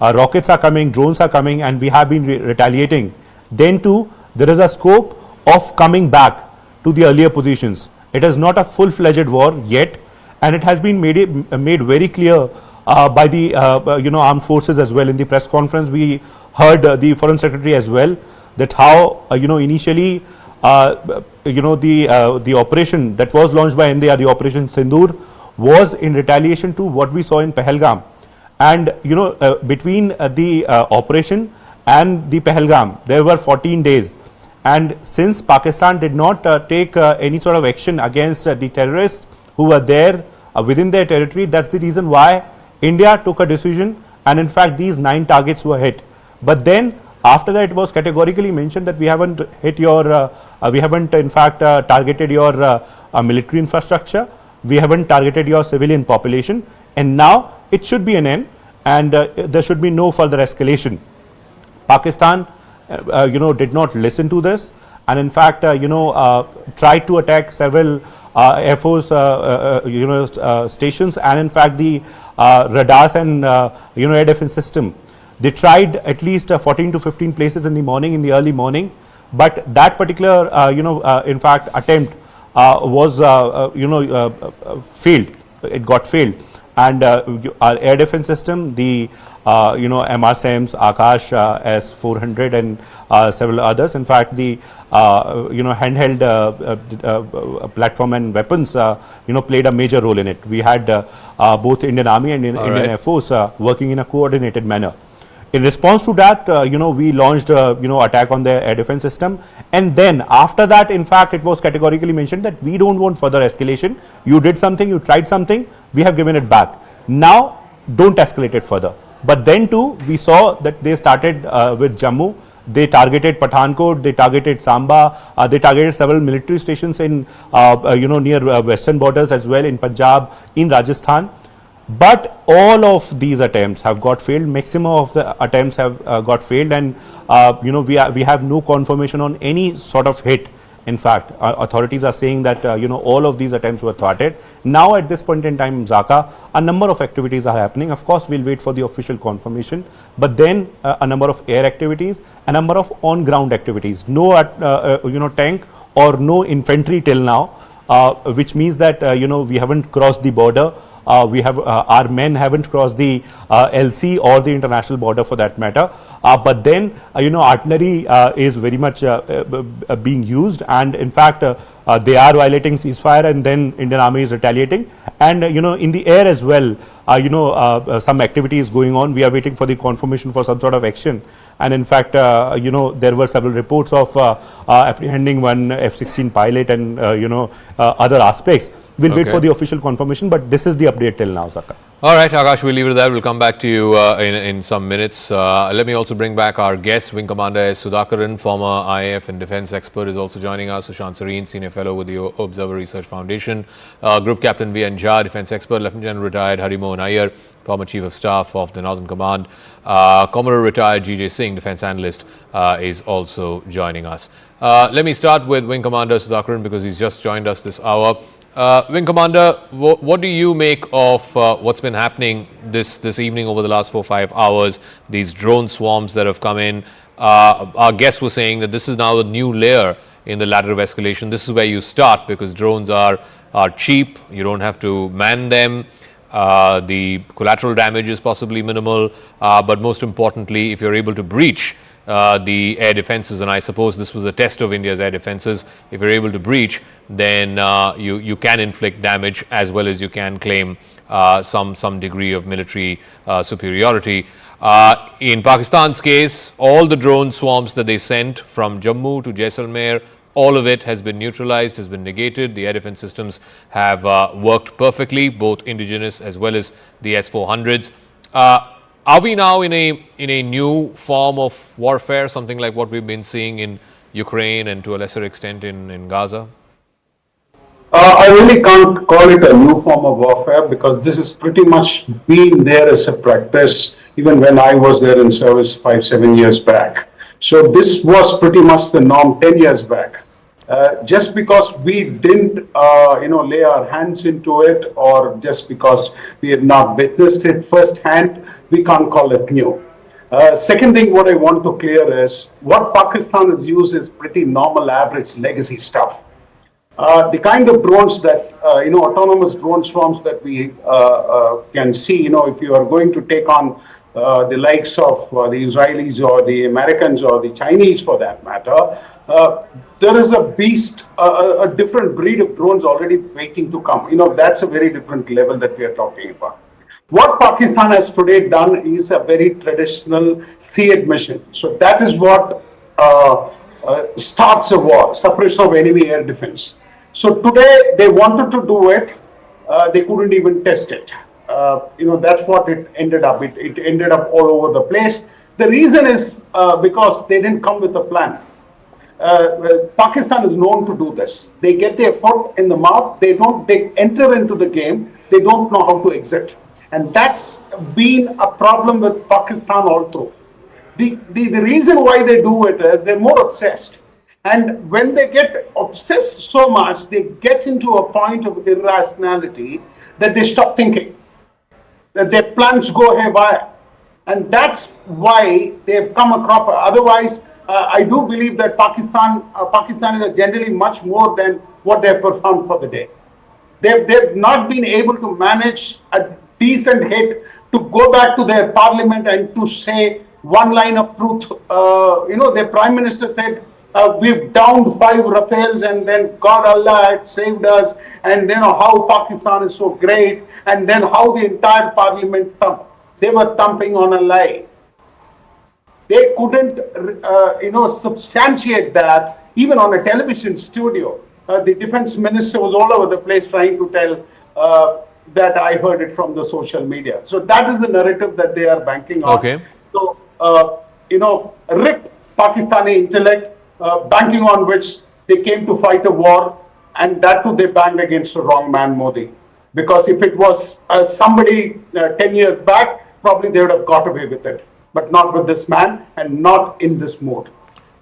Rockets are coming, drones are coming, and we have been retaliating. Then too, there is a scope of coming back to the earlier positions. It is not a full-fledged war yet, and it has been made very clear by the armed forces as well. In the press conference, we heard the Foreign Secretary as well that how initially the operation that was launched by India, the Operation Sindoor, was in retaliation to what we saw in Pahalgam. And between the operation and the Pahalgam, there were 14 days. And since Pakistan did not take any sort of action against the terrorists who were there within their territory, that's the reason why India took a decision, and in fact these 9 targets were hit. But then after that it was categorically mentioned that we haven't hit your, we haven't in fact targeted your military infrastructure, we haven't targeted your civilian population, and now it should be an end, and there should be no further escalation. Pakistan did not listen to this, and in fact tried to attack several Air Force stations, and in fact the radars and air defense system. They tried at least 14 to 15 places in the morning, in the early morning, but that particular in fact attempt was failed. It got failed, and our air defense system, the MRSAMs, Akash, S-400 and several others. In fact, the handheld platform and weapons played a major role in it. We had both Indian Army and Indian Air Force working in a coordinated manner. In response to that, we launched attack on the air defense system, and then after that, in fact, it was categorically mentioned that we don't want further escalation. You did something, you tried something, we have given it back. Now, don't escalate it further. But then too, we saw that they started with Jammu. They targeted Pathankot, they targeted Samba, they targeted several military stations in near western borders as well, in Punjab, in Rajasthan. But all of these attempts have got failed. Maximum of the attempts have got failed, and we have no confirmation on any sort of hit. In fact, authorities are saying that all of these attempts were thwarted. Now at this point in time, Zaka, a number of activities are happening. Of course, we'll wait for the official confirmation, but then a number of air activities, a number of on-ground activities. No tank or no infantry till now, which means that we haven't crossed the border. We have our men haven't crossed the LC or the international border for that matter. But then artillery is very much being used, and in fact they are violating ceasefire, and then Indian Army is retaliating, and in the air as well some activity is going on. We are waiting for the confirmation for some sort of action, and in fact there were several reports of apprehending one F16 pilot and other aspects. We'll wait for the official confirmation, but this is the update till now, Zaka. All right, Akash, we'll leave it there. We'll come back to you in some minutes. Let me also bring back our guest, Wing Commander S. Sudhakaran, former IAF and defense expert, is also joining us. Sushant Sareen, Senior Fellow with the Observer Research Foundation. Group Captain V. N. Jha, defense expert. Lieutenant General retired Hari Mohan Iyer, former Chief of Staff of the Northern Command. Commodore retired G.J. Singh, defense analyst, is also joining us. Let me start with Wing Commander Sudhakaran because he's just joined us this hour. Wing Commander, what do you make of what's been happening this evening over the last 4-5 hours? These drone swarms that have come in. Our guests were saying that this is now a new layer in the ladder of escalation. This is where you start because drones are cheap. You don't have to man them. The collateral damage is possibly minimal. But most importantly, if you're able to breach the air defenses, and I suppose this was a test of India's air defenses, if you're able to breach, then you can inflict damage as well as you can claim some degree of military superiority. In Pakistan's case, all the drone swarms that they sent from Jammu to Jaisalmer, all of it has been neutralized, has been negated. The air defense systems have worked perfectly, both indigenous as well as the S-400s. Are we now in a new form of warfare, something like what we've been seeing in Ukraine and to a lesser extent in Gaza? I really can't call it a new form of warfare because this has pretty much been there as a practice even when I was there in service 5-7 years back. So this was pretty much the norm 10 years back. Just because we didn't, lay our hands into it, or just because we had not witnessed it firsthand, we can't call it new. Second thing, what I want to clear is what Pakistan has used is pretty normal, average legacy stuff. The kind of drones that, autonomous drone swarms that we can see, if you are going to take on the likes of the Israelis or the Americans or the Chinese for that matter, there is a beast, a different breed of drones already waiting to come. That's a very different level that we are talking about. What Pakistan has today done is a very traditional SEAD mission. So that is what starts a war, suppression of enemy air defense. So today they wanted to do it, they couldn't even test it. That's what it ended up. It ended up all over the place. The reason is because they didn't come with a plan. Pakistan is known to do this. They get their foot in the mouth. They enter into the game. They don't know how to exit. And that's been a problem with Pakistan all through. The reason why they do it is they're more obsessed. And when they get obsessed so much, they get into a point of irrationality that they stop thinking, that their plans go haywire. And that's why they've come across. Otherwise, I do believe that Pakistan is generally much more than what they've performed for the day. They've not been able to manage a decent hit to go back to their parliament and to say one line of truth. Their prime minister said, we've downed 5 Rafales and then God Allah had saved us, and then how Pakistan is so great, and then how the entire parliament thumped. They were thumping on a lie. They couldn't, substantiate that even on a television studio. The defense minister was all over the place trying to tell that I heard it from the social media. So that is the narrative that they are banking on. Okay. So, rip Pakistani intellect, banking on which they came to fight a war, and that too they banged against the wrong man, Modi. Because if it was somebody 10 years back, probably they would have got away with it. But not with this man and not in this mode.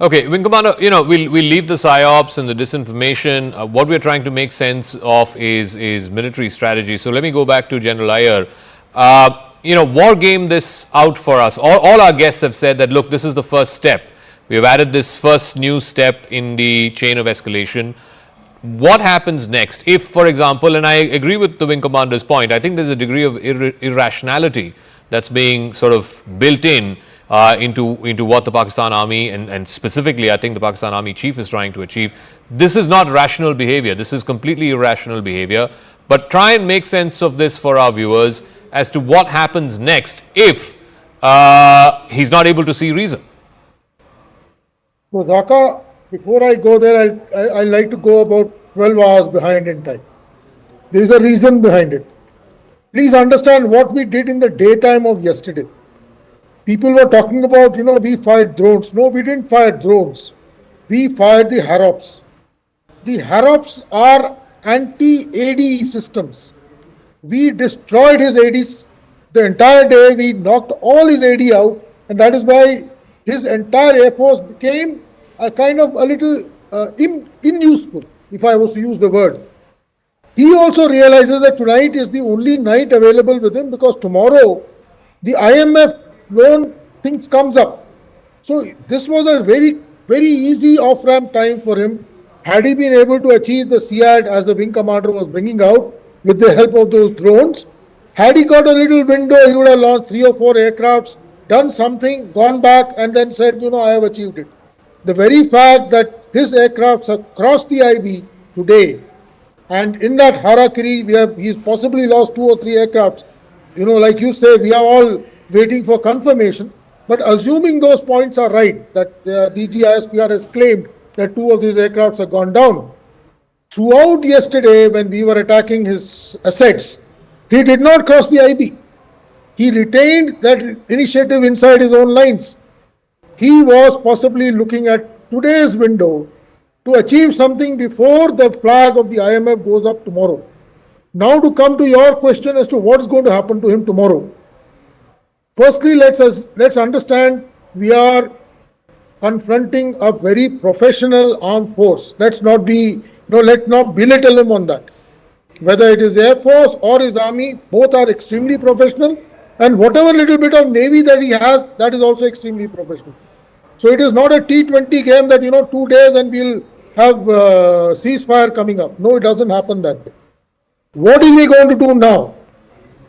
Okay, Wing Commander, we'll leave the psyops and the disinformation. What we're trying to make sense of is military strategy. So let me go back to General Iyer. War game this out for us. All our guests have said that, look, this is the first step. We have added this first new step in the chain of escalation. What happens next? If, for example, and I agree with the Wing Commander's point, I think there's a degree of irrationality that's being sort of built in into what the Pakistan Army and specifically I think the Pakistan Army Chief is trying to achieve. This is not rational behavior. This is completely irrational behavior. But try and make sense of this for our viewers as to what happens next if he's not able to see reason. So Dhaka, before I go there, I'd like to go about 12 hours behind in time. There is a reason behind it. Please understand what we did in the daytime of yesterday. People were talking about, we fired drones. No, we didn't fire drones. We fired the Harrops. The Harrops are anti-AD systems. We destroyed his ADs the entire day. We knocked all his AD out, and that is why his entire Air Force became a kind of a little unuseful, if I was to use the word. He also realizes that tonight is the only night available with him because tomorrow the IMF loan things comes up. So this was a very, very easy off-ramp time for him. Had he been able to achieve the SEAD as the wing commander was bringing out with the help of those drones, had he got a little window, he would have launched 3 or 4 aircrafts, done something, gone back and then said, I have achieved it. The very fact that his aircrafts have crossed the IB today, and in that harakiri, he's possibly lost 2 or 3 aircrafts. Like you say, we are all waiting for confirmation. But assuming those points are right, that the DGISPR has claimed that 2 of these aircrafts have gone down. Throughout yesterday, when we were attacking his assets, he did not cross the IB. He retained that initiative inside his own lines. He was possibly looking at today's window to achieve something before the flag of the IMF goes up tomorrow. Now to come to your question as to what's going to happen to him tomorrow. Firstly, let's understand we are confronting a very professional armed force. Let's not belittle him on that. Whether it is Air Force or his army, both are extremely professional, and whatever little bit of Navy that he has, that is also extremely professional. So it is not a T20 game that 2 days and we'll have ceasefire coming up. No, it doesn't happen that way. What is he going to do now?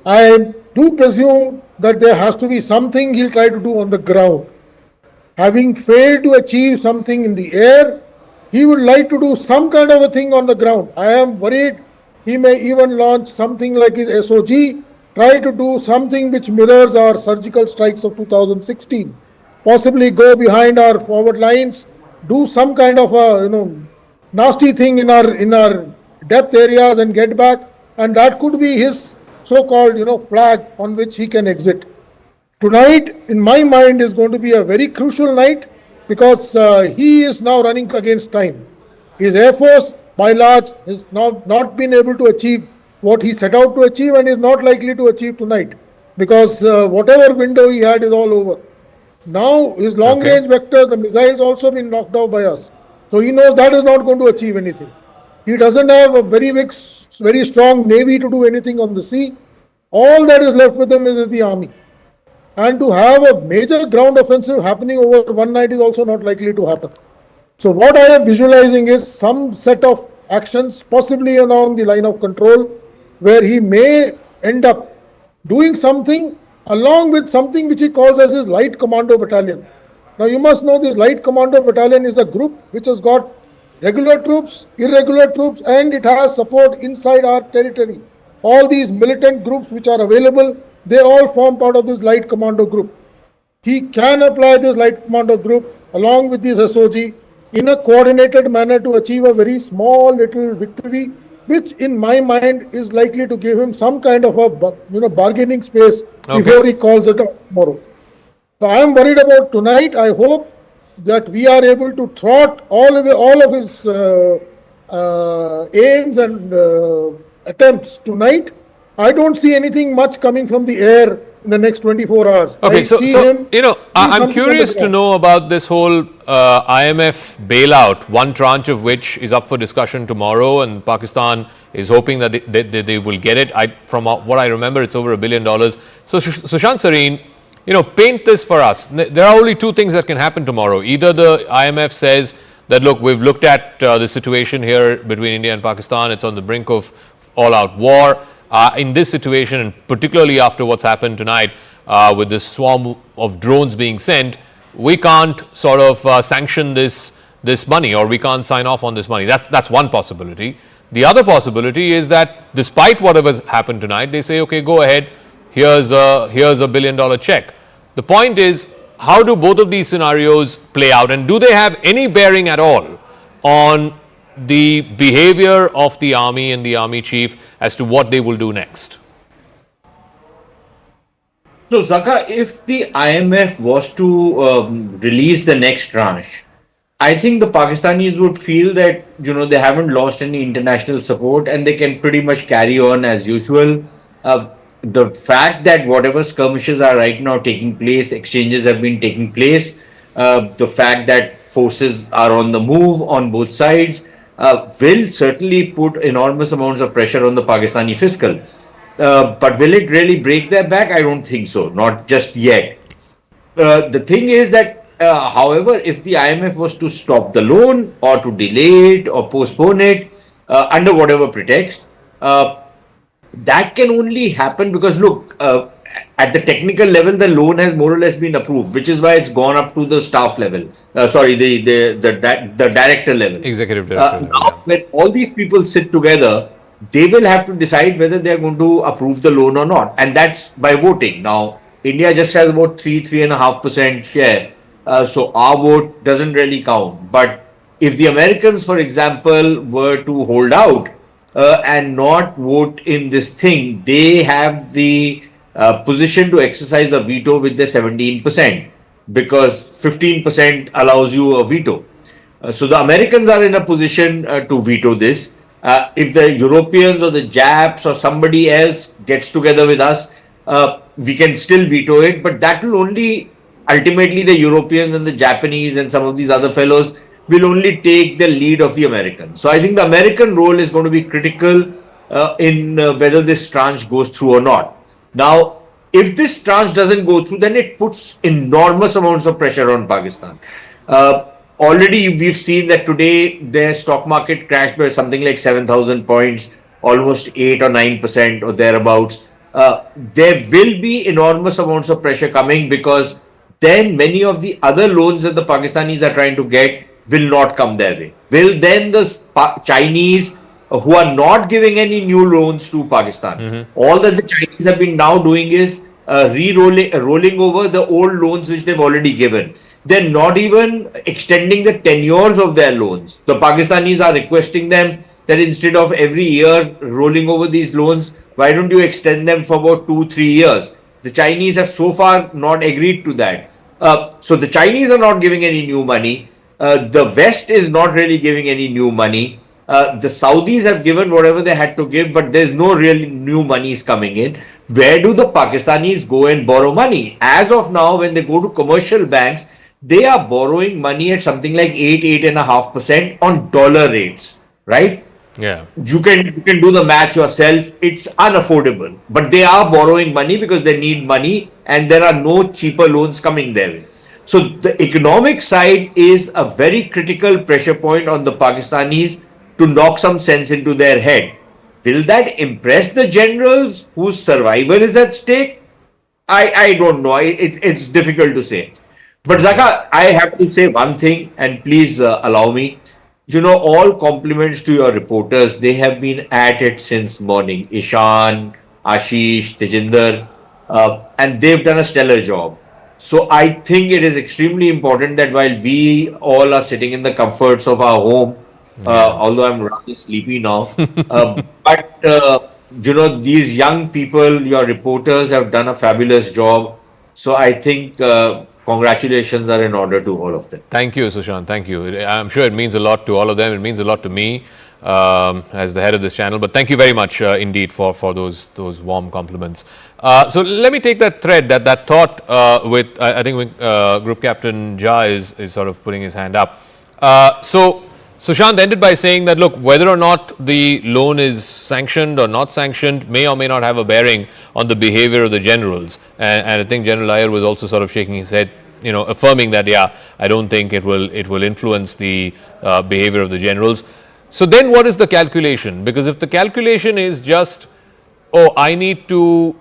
I do presume that there has to be something he'll try to do on the ground. Having failed to achieve something in the air, he would like to do some kind of a thing on the ground. I am worried he may even launch something like his SOG, try to do something which mirrors our surgical strikes of 2016, possibly go behind our forward lines, do some kind of a nasty thing in our depth areas and get back, and that could be his so-called flag on which he can exit. Tonight, in my mind, is going to be a very crucial night because he is now running against time. His Air Force, by large, has now not been able to achieve what he set out to achieve and is not likely to achieve tonight because whatever window he had is all over. Now, his long-range vector, the missiles also been knocked off by us. So he knows that is not going to achieve anything. He doesn't have a very strong navy to do anything on the sea. All that is left with him is the army. And to have a major ground offensive happening over one night is also not likely to happen. So what I am visualizing is some set of actions, possibly along the line of control, where he may end up doing something along with something which he calls as his light commando battalion. Now you must know this light commando battalion is a group which has got regular troops, irregular troops, and it has support inside our territory. All these militant groups which are available, they all form part of this light commando group. He can apply this light commando group along with this SOG in a coordinated manner to achieve a very small little victory, which in my mind is likely to give him some kind of a bargaining space before he calls it off tomorrow. So I am worried about tonight. I hope that we are able to thwart all of his aims and attempts tonight. I don't see anything much coming from the air in the next 24 hours. Okay, so I'm curious to know about this whole IMF bailout, one tranche of which is up for discussion tomorrow, and Pakistan is hoping that they will get it. From what I remember, it's over $1 billion. So Sushant Sareen, paint this for us. There are only two things that can happen tomorrow. Either the IMF says that, look, we've looked at the situation here between India and Pakistan. It's on the brink of all-out war. In this situation, and particularly after what's happened tonight with this swarm of drones being sent, we can't sort of sanction this money, or we can't sign off on this money. That's one possibility. The other possibility is that despite whatever's happened tonight, they say, okay, go ahead, here's a $1 billion check. The point is, how do both of these scenarios play out, and do they have any bearing at all on the behavior of the army and the army chief as to what they will do next? So, Zaka, if the IMF was to release the next tranche, I think the Pakistanis would feel that, they haven't lost any international support and they can pretty much carry on as usual. The fact that whatever skirmishes are right now taking place, exchanges have been taking place, the fact that forces are on the move on both sides, will certainly put enormous amounts of pressure on the Pakistani fiscal. But will it really break their back? I don't think so, not just yet. The thing is that, however, if the IMF was to stop the loan or to delay it or postpone it under whatever pretext, that can only happen because, look, at the technical level, the loan has more or less been approved, which is why it's gone up to the staff level. The director level. Executive director. Now, when all these people sit together, they will have to decide whether they are going to approve the loan or not, and that's by voting. Now, India just has about 3.5% share, so our vote doesn't really count. But if the Americans, for example, were to hold out and not vote in this thing, they have the position to exercise a veto with the 17%, because 15% allows you a veto. So the Americans are in a position to veto this. If the Europeans or the Japs or somebody else gets together with us, we can still veto it, but that will only ultimately the Europeans and the Japanese and some of these other fellows will only take the lead of the Americans. So I think the American role is going to be critical in whether this tranche goes through or not. Now, if this tranche doesn't go through, then it puts enormous amounts of pressure on Pakistan. already we've seen that today their stock market crashed by something like 7,000 points, almost 8 or 9% or thereabouts. There will be enormous amounts of pressure coming, because then many of the other loans that the Pakistanis are trying to get will not come their way. Will then the Chinese who are not giving any new loans to Pakistan, all that the Chinese have been now doing is rolling over the old loans which they've already given. They're not even extending the tenures of their loans. The Pakistanis are requesting them that instead of every year rolling over these loans, why don't you extend them for about 2-3 years? The Chinese have so far not agreed to that. So the Chinese are not giving any new money. The West is not really giving any new money. The Saudis have given whatever they had to give, but there's no real new monies coming in. Where do the Pakistanis go and borrow money? As of now, when they go to commercial banks, they are borrowing money at something like 8.5% on dollar rates, right? Yeah. You can do the math yourself. It's unaffordable, but they are borrowing money because they need money, and there are no cheaper loans coming their way. So the economic side is a very critical pressure point on the Pakistanis to knock some sense into their head. Will that impress the generals whose survival is at stake? I don't know. It's difficult to say. But Zaka, I have to say one thing, and please allow me. All compliments to your reporters. They have been at it since morning. Ishan, Ashish, Tejinder, and they've done a stellar job. So I think it is extremely important that while we all are sitting in the comforts of our home, although I'm rather sleepy now, but these young people, your reporters, have done a fabulous job. So I think congratulations are in order to all of them. Thank you, Sushant. Thank you. I'm sure it means a lot to all of them. It means a lot to me as the head of this channel. But thank you very much indeed for those warm compliments. So let me take that thread, that thought with, I think Group Captain Jha is sort of putting his hand up. So Sushant ended by saying that, look, whether or not the loan is sanctioned or not sanctioned may or may not have a bearing on the behavior of the generals. And I think General Iyer was also sort of shaking his head, affirming that, yeah, I don't think it will influence the behavior of the generals. So then what is the calculation? Because if the calculation is just, I need to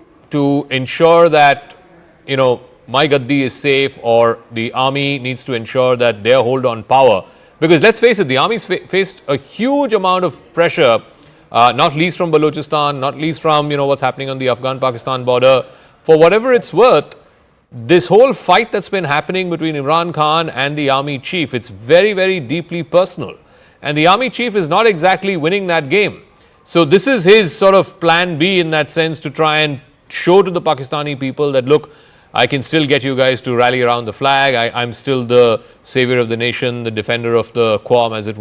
ensure that, my Gaddi is safe, or the army needs to ensure that their hold on power. Because let's face it, the army's faced a huge amount of pressure, not least from Balochistan, not least from what's happening on the Afghan-Pakistan border. For whatever it's worth, this whole fight that's been happening between Imran Khan and the army chief, it's very, very deeply personal. And the army chief is not exactly winning that game. So this is his sort of plan B in that sense, to try and show to the Pakistani people that, look, I can still get you guys to rally around the flag. I'm still the savior of the nation, the defender of the Quam, as it were.